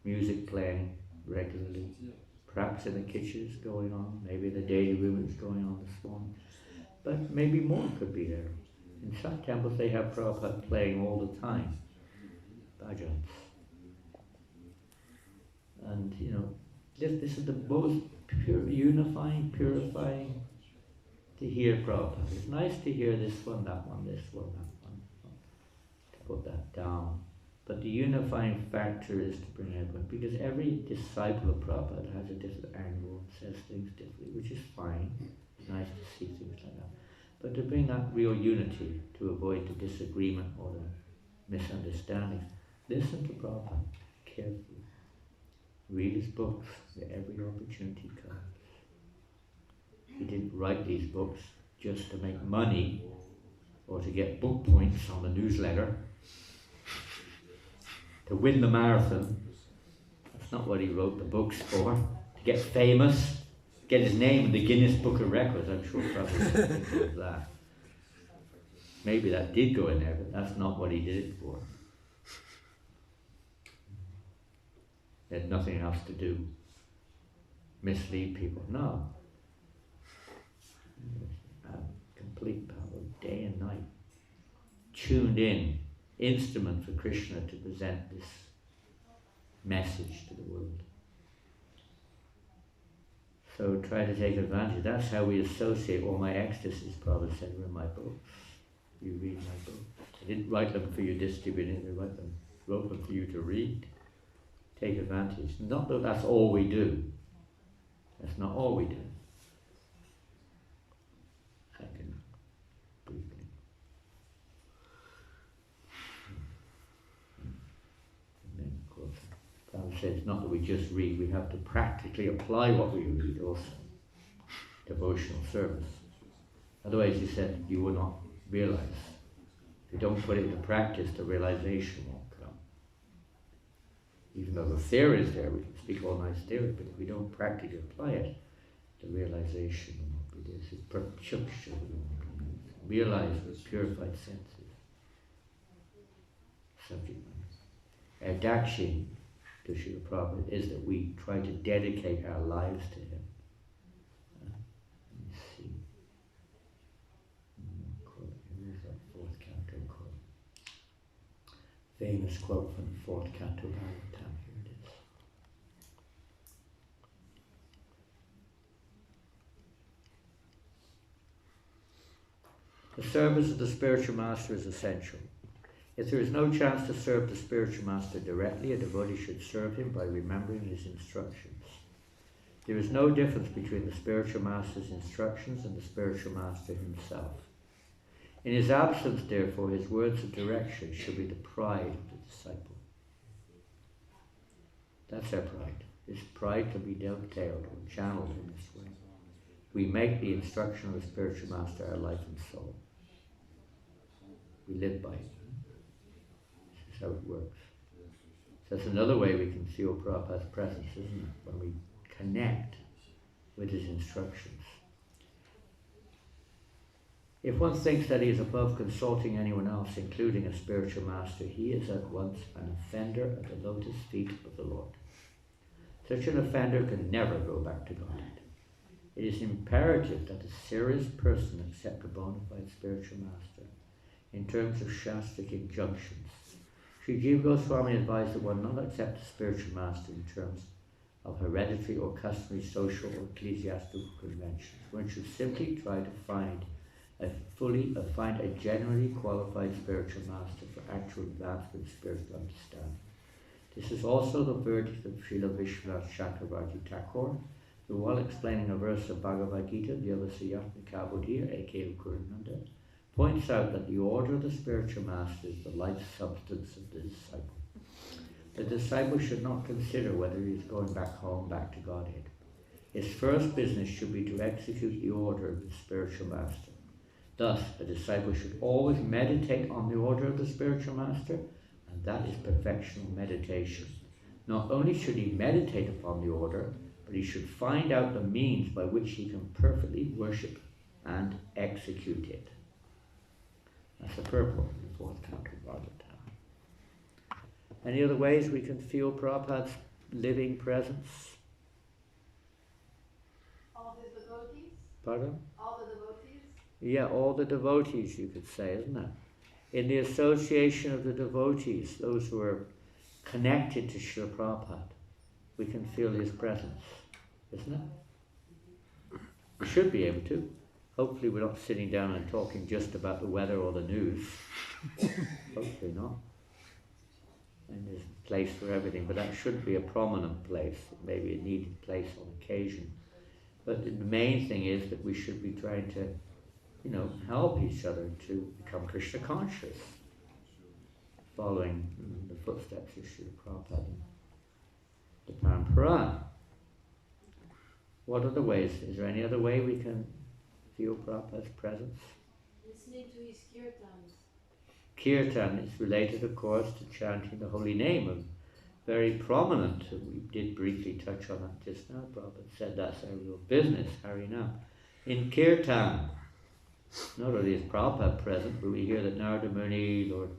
Music playing regularly, perhaps in the kitchens going on, maybe in the daily room it's going on this morning, but maybe more could be there. In some temples they have Prabhupada playing all the time, bhajans. And you know, this is the most pure, unifying, purifying to hear Prabhupada. It's nice to hear this one, that one, this one, that one, to put that down. But the unifying factor is to bring everyone, because every disciple of Prabhupada has a different angle, says things differently, which is fine. It's nice to see things like that. But to bring that real unity, to avoid the disagreement or the misunderstandings, listen to Prabhupada carefully. Read his books at every opportunity comes. He didn't write these books just to make money or to get book points on the newsletter, to win the marathon. That's not what he wrote the books for. To get famous, get his name in the Guinness Book of Records. I'm sure probably something of that. Maybe that did go in there, but that's not what he did it for. He had nothing else to do. Mislead people. No. Complete power, day and night. Tuned in, instrument for Krishna to present this message to the world. So try to take advantage. That's how we associate all my ecstasies, Prabhupada said, were in my books. You read my books. I didn't write them for you distributing, I wrote them for you to read. Take advantage. Not that that's all we do. That's not all we do. I can briefly. And then, of course, Prabhupada says, not that we just read, we have to practically apply what we read also. Devotional service. Otherwise, he said, you will not realize. If you don't put it into practice, the realization won't come. Even though the theory is there, we can speak all nice theory, but if we don't practically apply it, the realization will not be there. It's pratyuksha. Realize with purified senses. Subject matter. Our dakshin to Srila Prabhupada is that we try to dedicate our lives to him. Let me see. Here's that fourth canto quote. Famous quote from the fourth canto of Bhagavatam. Here it is. The service of the spiritual master is essential. If there is no chance to serve the spiritual master directly, a devotee should serve him by remembering his instructions. There is no difference between the spiritual master's instructions and the spiritual master himself. In his absence, therefore, his words of direction should be the pride of the disciple. That's our pride. His pride can be dovetailed or channeled in this way. We make the instruction of the spiritual master our life and soul. We live by it. This is how it works. So that's another way we can feel Prabhupada's presence, isn't it? When we connect with his instructions. If one thinks that he is above consulting anyone else, including a spiritual master, he is at once an offender at the lotus feet of the Lord. Such an offender can never go back to Godhead. It is imperative that a serious person accept a bona fide spiritual master in terms of shastric injunctions. Sri Jiva Goswami advised that one not accept a spiritual master in terms of hereditary or customary social or ecclesiastical conventions. One should simply try to find a genuinely qualified spiritual master for actual advancement of spiritual understanding. This is also the verdict of Srila Vishwanath Chakravarti Thakur, who, while explaining a verse of Bhagavad Gita, Vyavasayatmika Buddhir, a.k.a. Kurunanda, points out that the order of the spiritual master is the life substance of the disciple. The disciple should not consider whether he is going back home, back to Godhead. His first business should be to execute the order of the spiritual master. Thus, a disciple should always meditate on the order of the spiritual master, and that is perfectional meditation. Not only should he meditate upon the order, but he should find out the means by which he can perfectly worship and execute it. That's the purport of the fourth canto of Bhagavatam. Any other ways we can feel Prabhupada's living presence? All the devotees? Pardon? All the devotees? Yeah, all the devotees, you could say, isn't it? In the association of the devotees, those who are connected to Srila Prabhupada, we can feel his presence, isn't it? We should be able to. Hopefully we're not sitting down and talking just about the weather or the news. Hopefully not. And there's a place for everything, but that should be a prominent place, maybe a needed place on occasion. But the main thing is that we should be trying to, help each other to become Krishna conscious, following the footsteps of Srila Prabhupada and the Parampara. What other ways? Is there any other way we can feel Prabhupada's presence? Listening to his kirtans. Kirtan is related, of course, to chanting the holy name, and very prominent. We did briefly touch on that just now. Prabhupada said that's our real business, Harinam. In Kirtan, not only is Prabhupada present, but we hear that Narada Muni, Lord,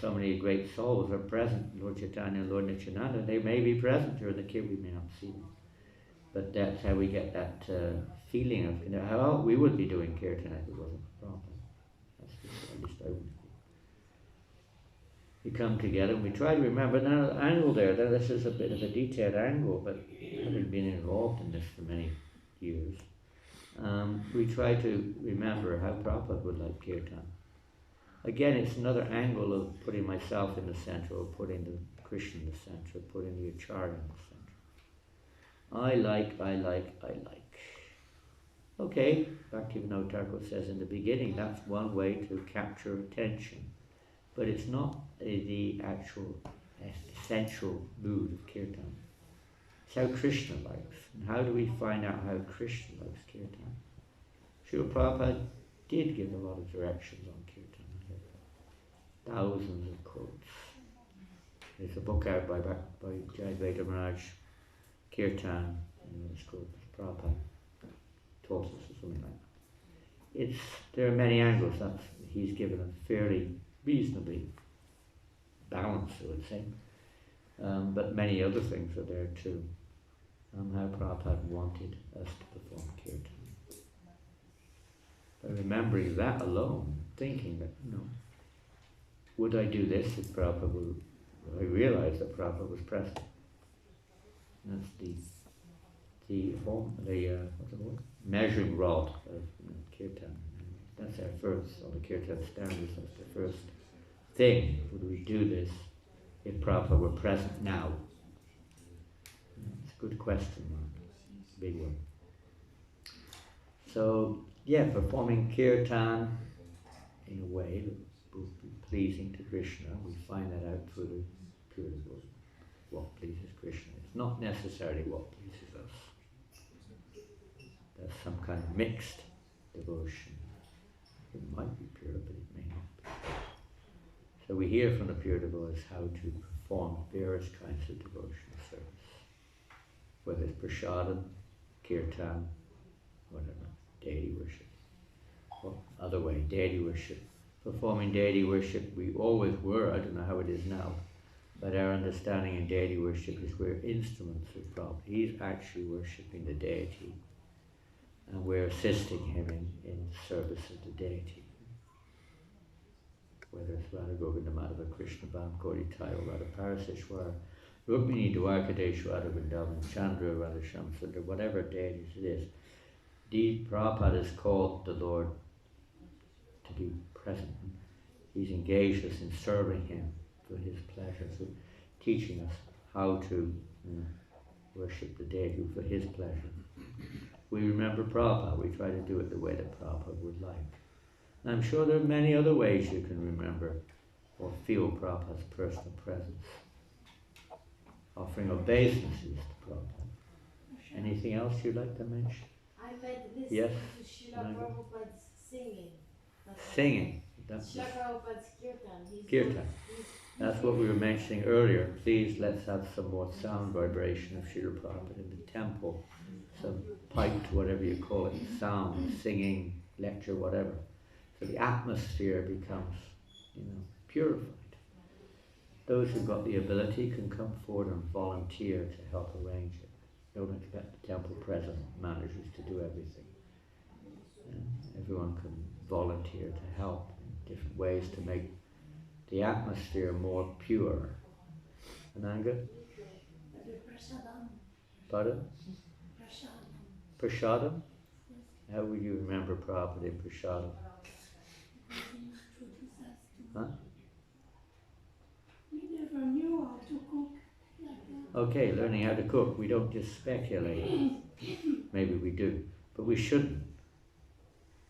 so many great souls are present. Lord Chaitanya and Lord Nityananda, they may be present during the Kirtan, we may not see them. But that's how we get that feeling of how we would be doing Kirtan if it wasn't for Prabhupada. That's just, at least I would. We come together and we try to remember. Now, the angle there, this is a bit of a detailed angle, but having been involved in this for many years, we try to remember how Prabhupada would like Kirtan. Again, it's another angle of putting myself in the center, or putting the Krishna in the center, putting the Acharya in the center. I like. Okay, Bhaktivinoda Thakur says in the beginning, that's one way to capture attention. But it's not the actual essential mood of Kirtan. It's how Krishna likes. And how do we find out how Krishna likes Kirtan? Srila Prabhupada did give a lot of directions on Kirtan. Thousands of quotes. There's a book out by Jayaveda Maharaj, Kirtan, it's called Prabhupada taught us or something like that. There are many angles. He's given a fairly reasonably balanced, I would say. But many other things are there too. How Prabhupada wanted us to perform Kirtan. But remembering that alone, thinking that, would I do this if Prabhupada would, I realized that Prabhupada was present. That's what's the word? Measuring rod of Kirtan. That's our first, on the Kirtan standards, that's the first thing. Would we do this if Prabhupada were present now? It's a good question, big one. So, performing Kirtan in a way that will be pleasing to Krishna. We find that out through the pure devotion. What pleases Krishna. It's not necessarily what pleases us. There's some kind of mixed devotion. It might be pure, but it may not be. So we hear from the pure devotees how to perform various kinds of devotional service. Whether it's prasadam, kirtan, whatever, deity worship. Well, other way, deity worship. Performing deity worship, we always were, I don't know how it is now, but our understanding in deity worship is we're instruments of Prabhupada. He's actually worshipping the deity, and we're assisting him in service of the deity. Whether it's Radha Govinda Madhava Krishna Bam Gauri Tai or Radha Paraseshwara, Rukmini Dwarkadesh Radha Vrindavan Chandra Radha Shamsundar, whatever deities it is, Prabhupada is called the Lord to be present. He's engaged us in serving him for his pleasure, so teaching us how to worship the deity for his pleasure. We remember Prabhupada, we try to do it the way that Prabhupada would like. And I'm sure there are many other ways you can remember or feel Prabhupada's personal presence. Offering obeisances to Prabhupada. Anything else you'd like to mention? I met listening Yes. to Srila Nanda. Prabhupada's singing. Singing. That's Srila Prabhupada's kirtan. kirtan. That's what we were mentioning earlier. Please let's have some more sound vibration of Srila Prabhupada in the temple. Some piped, whatever you call it, sound, singing, lecture, whatever. So the atmosphere becomes, purified. Those who've got the ability can come forward and volunteer to help arrange it. Don't expect the temple president managers to do everything. Everyone can volunteer to help in different ways to make the atmosphere more pure. Ananga? Pardon? Prasadam? How will you remember Prabhupada in Prasadam? Huh? We never knew how to cook like that. Okay, learning how to cook. We don't just speculate. Maybe we do, but we shouldn't.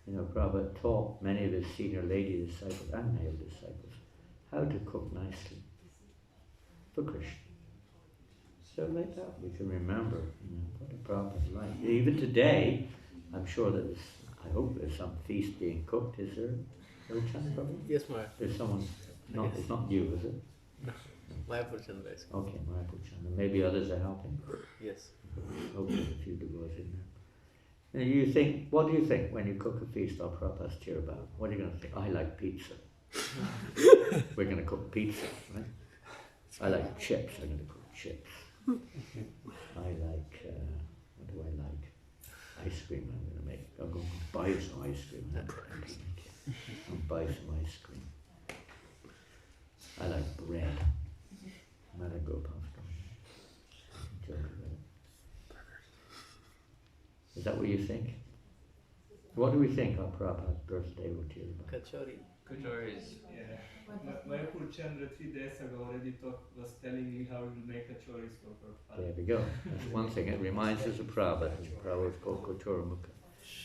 Prabhupada taught many of his senior lady disciples and male disciples how to cook nicely for Krishna. So like that, we can remember what the Prabhupada like. Even today, I'm sure that I hope there's some feast being cooked. Is there? Prabhupada? Yes, Maharaj. There's someone. No, Yes. it's not you, is it? Mayapur Chandra is. Okay, Maharaja. Maybe others are helping. Yes. Hopefully a few devotees in there. Now what do you think when you cook a feast on Prabhupada's Tirobhava? What are you going to think? I like pizza. We're going to cook pizza, right? I like chips. I'm going to cook chips. I like, what do I like? Ice cream I'm going to make. I'll go and buy some ice cream. I'll buy some ice cream. I like bread. Mother go past. Joke about it. Is that what you think? What do we think on Prabhupada's birthday or Tirobhava? Kachori. Kachoris. Yeah. Mayapur Chandra 3 days ago already was telling me how to make kachoris for Prabhupada. There we go. That's one thing. It reminds us of Prabhupada. Prabhupada was called Kochora Mukha.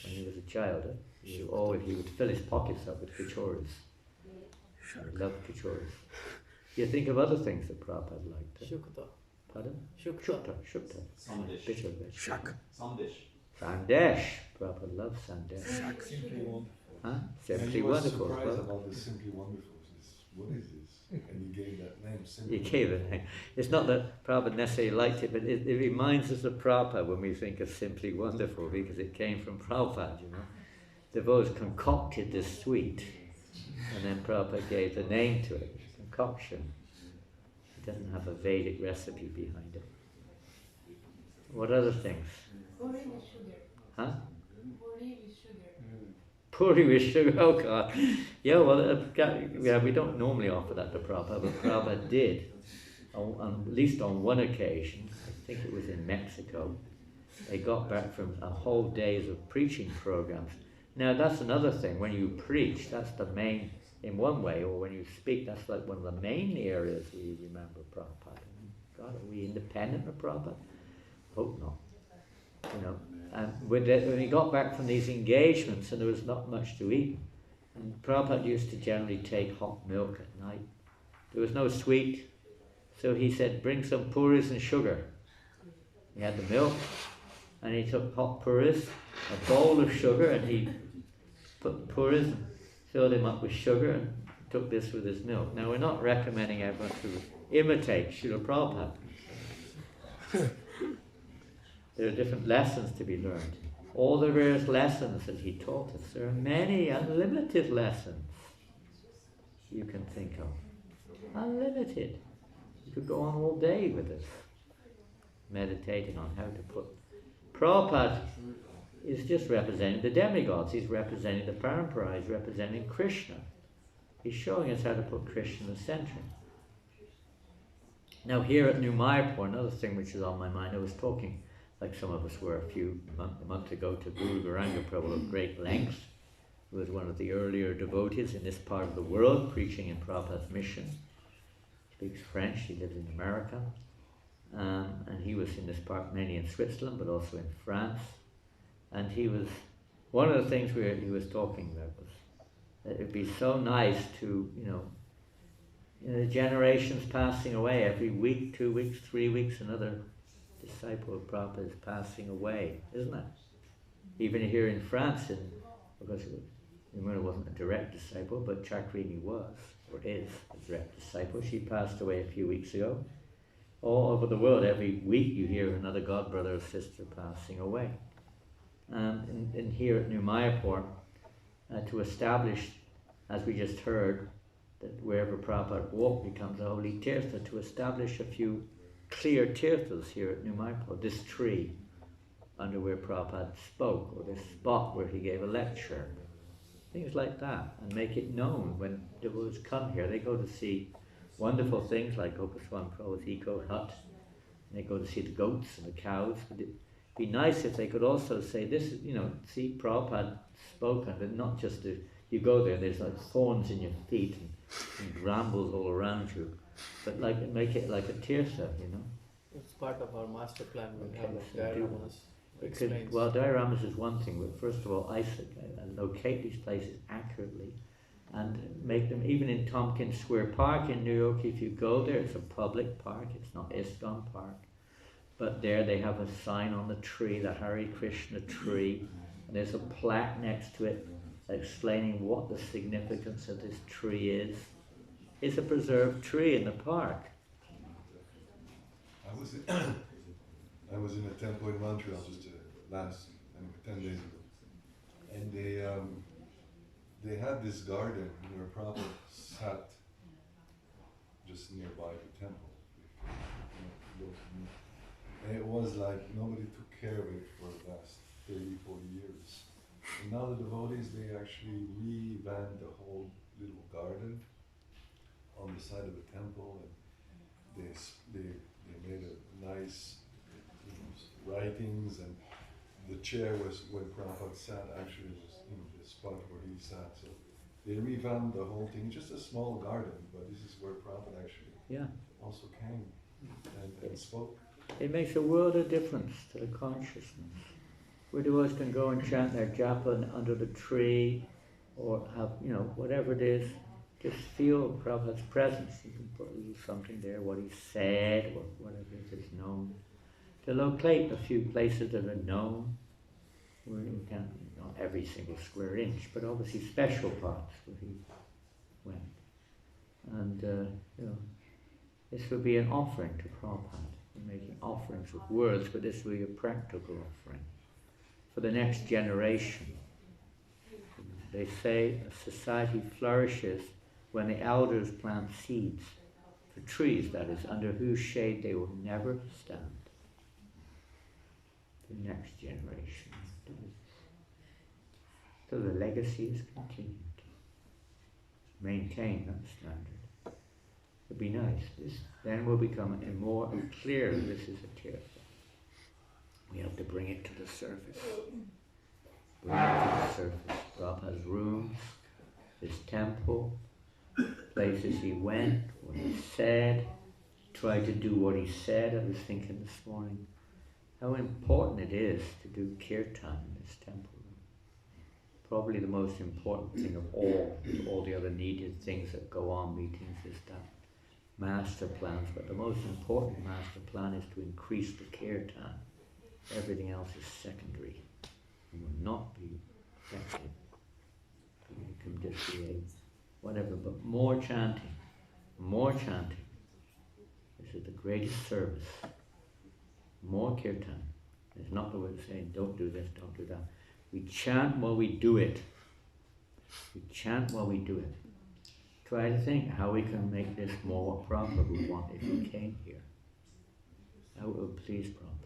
When he was a child, he would fill his pockets up with kachoris. He loved kachoris. You think of other things that Prabhupada liked. Shukta. Pardon? Shukta. Shukta. Sandesh. Bitter vegetable. Sandesh. Sandesh. Prabhupada loved Sandesh. Simply wonderful. Huh? And Simply he was wonderful. surprised Well, about the Simply Wonderful. He says, what is this? And he gave that name, Simply you gave it. It's not that Prabhupada necessarily liked it, but it reminds us of Prabhupada when we think of Simply Wonderful, because it came from Prabhupada, The Devotees concocted this sweet, and then Prabhupada gave the name to it, concoction. It doesn't have a Vedic recipe behind it. What other things? Puri with sugar. Huh? Puri with sugar. Puri with sugar, oh God. Yeah, well, we don't normally offer that to Prabhupada, but Prabhupada did. At least on one occasion, I think it was in Mexico, they got back from a whole days of preaching programs. Now that's another thing, when you preach, that's the main, in one way, or when you speak, that's like one of the main areas we remember Prabhupada. God, are we independent of Prabhupada? Hope not. And when we got back from these engagements and there was not much to eat, and Prabhupada used to generally take hot milk at night. There was no sweet, so he said, bring some puris and sugar. He had the milk, and he took hot puris, a bowl of sugar, and he put the puris and filled him up with sugar and took this with his milk. Now we're not recommending everyone to imitate Srila Prabhupada. There are different lessons to be learned. All the various lessons that he taught us, there are many unlimited lessons you can think of. Unlimited. You could go on all day with us, meditating on how to put. Prabhupada is just representing the demigods. He's representing the parampara. He's representing Krishna. He's showing us how to put Krishna in the center. Now here at New Mayapur, another thing which is on my mind, I was talking, like some of us were a month ago, to Guru Gauranga Prabhu of great length, who was one of the earlier devotees in this part of the world, preaching in Prabhupada's mission. He speaks French, he lives in America, and he was in this part mainly in Switzerland, but also in France. And he was, one of the things he was talking about was It'd be so nice to, the generations passing away every week, 2 weeks, 3 weeks, another disciple of Prabhupada is passing away, isn't it? Even here in France, because Nimura wasn't a direct disciple, but Chakrini was, or is, a direct disciple. She passed away a few weeks ago. All over the world, every week you hear another god, brother, or sister passing away. And here at New Mayapur, to establish, as we just heard, that wherever Prabhupada walked becomes a holy tirtha, to establish a few clear tirthas here at New Mayapur, this tree under where Prabhupada spoke, or this spot where he gave a lecture, things like that, and make it known. When devotees come here, they go to see wonderful things like Goswami Prabhupada's eco hut, and they go to see the goats and the cows. But it'd be nice if they could also say, this is, see, Prabhupada spoke, and not just you go there, there's like thorns in your feet and brambles all around you, but make it like a tirtha, It's part of our master plan. We Okay, have like so do- diagrams. Because, Explains. well, dioramas is one thing, but first of all, locate these places accurately and make them, even in Tompkins Square Park in New York, if you go there, it's a public park, it's not ISKCON Park, but there they have a sign on the tree, the Hare Krishna tree, and there's a plaque next to it explaining what the significance of this tree is. It's a preserved tree in the park. I was in a temple in Montreal just last 10 days ago, and they had this garden where Prabhupada sat just nearby the temple. And it was like nobody took care of it for the last 30, 40 years. And now the devotees, they actually revamped the whole little garden on the side of the temple, and they made a nice writings, and the chair was where Prabhupada sat, actually was the spot where he sat. So they revamped the whole thing, just a small garden, but this is where Prabhupada actually also came and spoke. It makes a world of difference to the consciousness. Where devotees can go and chant their japa under the tree, or have, whatever it is, just feel Prabhupada's presence. You can put something there, what he said, or whatever it is known. To locate a few places that are known, where we can't, not every single square inch, but obviously special parts where he went. And, this would be an offering to Prabhupada. We're making offerings with words, but this will be a practical offering for the next generation. They say a society flourishes when the elders plant seeds for trees, that is, under whose shade they will never stand. The next generation. So the legacy is continued. Maintain that standard. It'd be nice. Then we'll become more clear that this is a tirtha. We have to bring it to the surface. Bring it to the surface. Prabhupada's rooms, his temple, places he went, what he said, tried to do what he said. I was thinking this morning how important it is to do kirtan in this temple. Probably the most important thing of all the other needed things that go on meetings is that master plans, but the most important master plan is to increase the kirtan. Everything else is secondary and will not be effective. It can just be whatever, but more chanting, more chanting. This is the greatest service. More kirtan. It's not the way of saying, don't do this, don't do that. We chant while we do it. We chant while we do it. Try to think how we can make this more what Prabhupada would want if he came here. How it would please Prabhupada.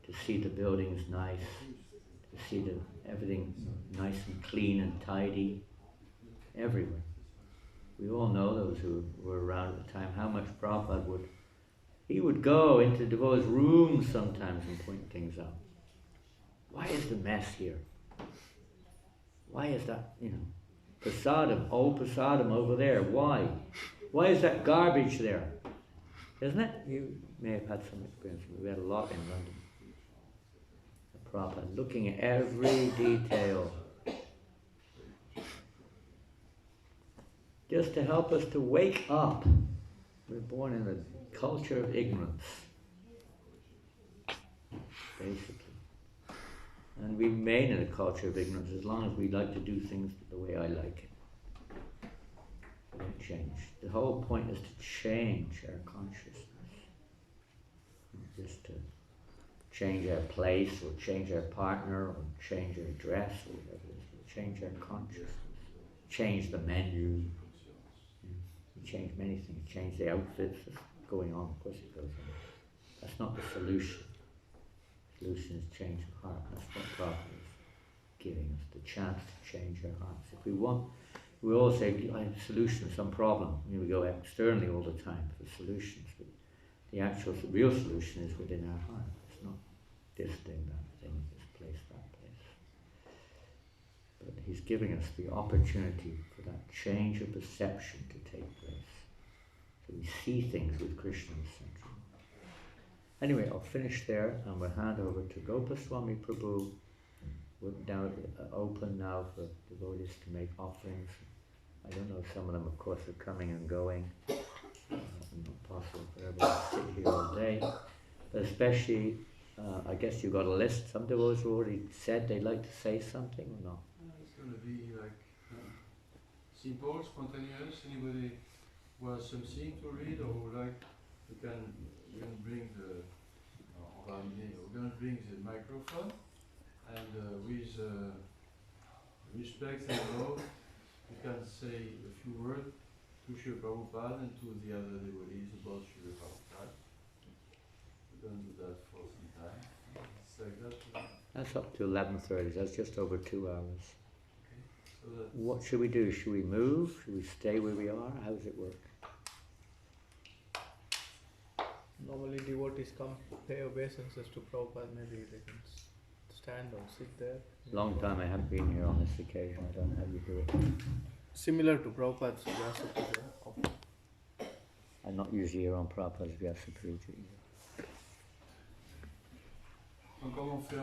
To see the buildings nice, to see everything nice and clean and tidy, everywhere. We all know, those who were around at the time, how much Prabhupada would go into devotees' rooms sometimes and point things out. Why is the mess here? Why is that, prasadam, old prasadam over there? Why? Why is that garbage there? Isn't it? You may have had some experience. We had a lot in London. The Prabhupada looking at every detail. just to help us to wake up. We're born in a culture of ignorance, basically. And we remain in a culture of ignorance as long as we like to do things the way I like it. We don't change. The whole point is to change our consciousness. Just to change our place, or change our partner, or change our dress, or whatever it is. We change our consciousness. Change the menu. We change many things. Change the outfits. That's going on. Of course it goes on. That's not the solution. The solution is change the heart. That's what Prabhupada is giving us, the chance to change our hearts. If we want, we all say, I have a solution to some problem. We go externally all the time for solutions. But the actual, real solution is within our heart. It's not this thing, that thing, this place, that place. But he's giving us the opportunity for that change of perception to take place. So we see things with Krishna as central. Anyway, I'll finish there and we'll hand over to Goswami Prabhu. We're now open now for devotees to make offerings. I don't know, some of them of course are coming and going. Not possible for everyone to sit here all day. But especially, I guess you got a list. Some devotees already said they'd like to say something or not. It's going to be like simple, spontaneous. Anybody who has something to read or would like, we can bring the we're going to bring the microphone, and with respect and love, we can say a few words to Srila Prabhupada and to the other devotees about Srila Prabhupada. We're going to do that for some time. It's like that. That's up to 11:30. That's just over 2 hours. Okay. So What should we do? Should we move? Should we stay where we are? How does it work? Normally devotees come pay obeisances to Prabhupada, maybe they can stand or sit there. Long time I haven't been here on this occasion. I don't know how you do it. Similar to Prabhupada's Vyasa Puja. I'm not usually here on Prabhupada's Vyasa Puja either. Comment on fait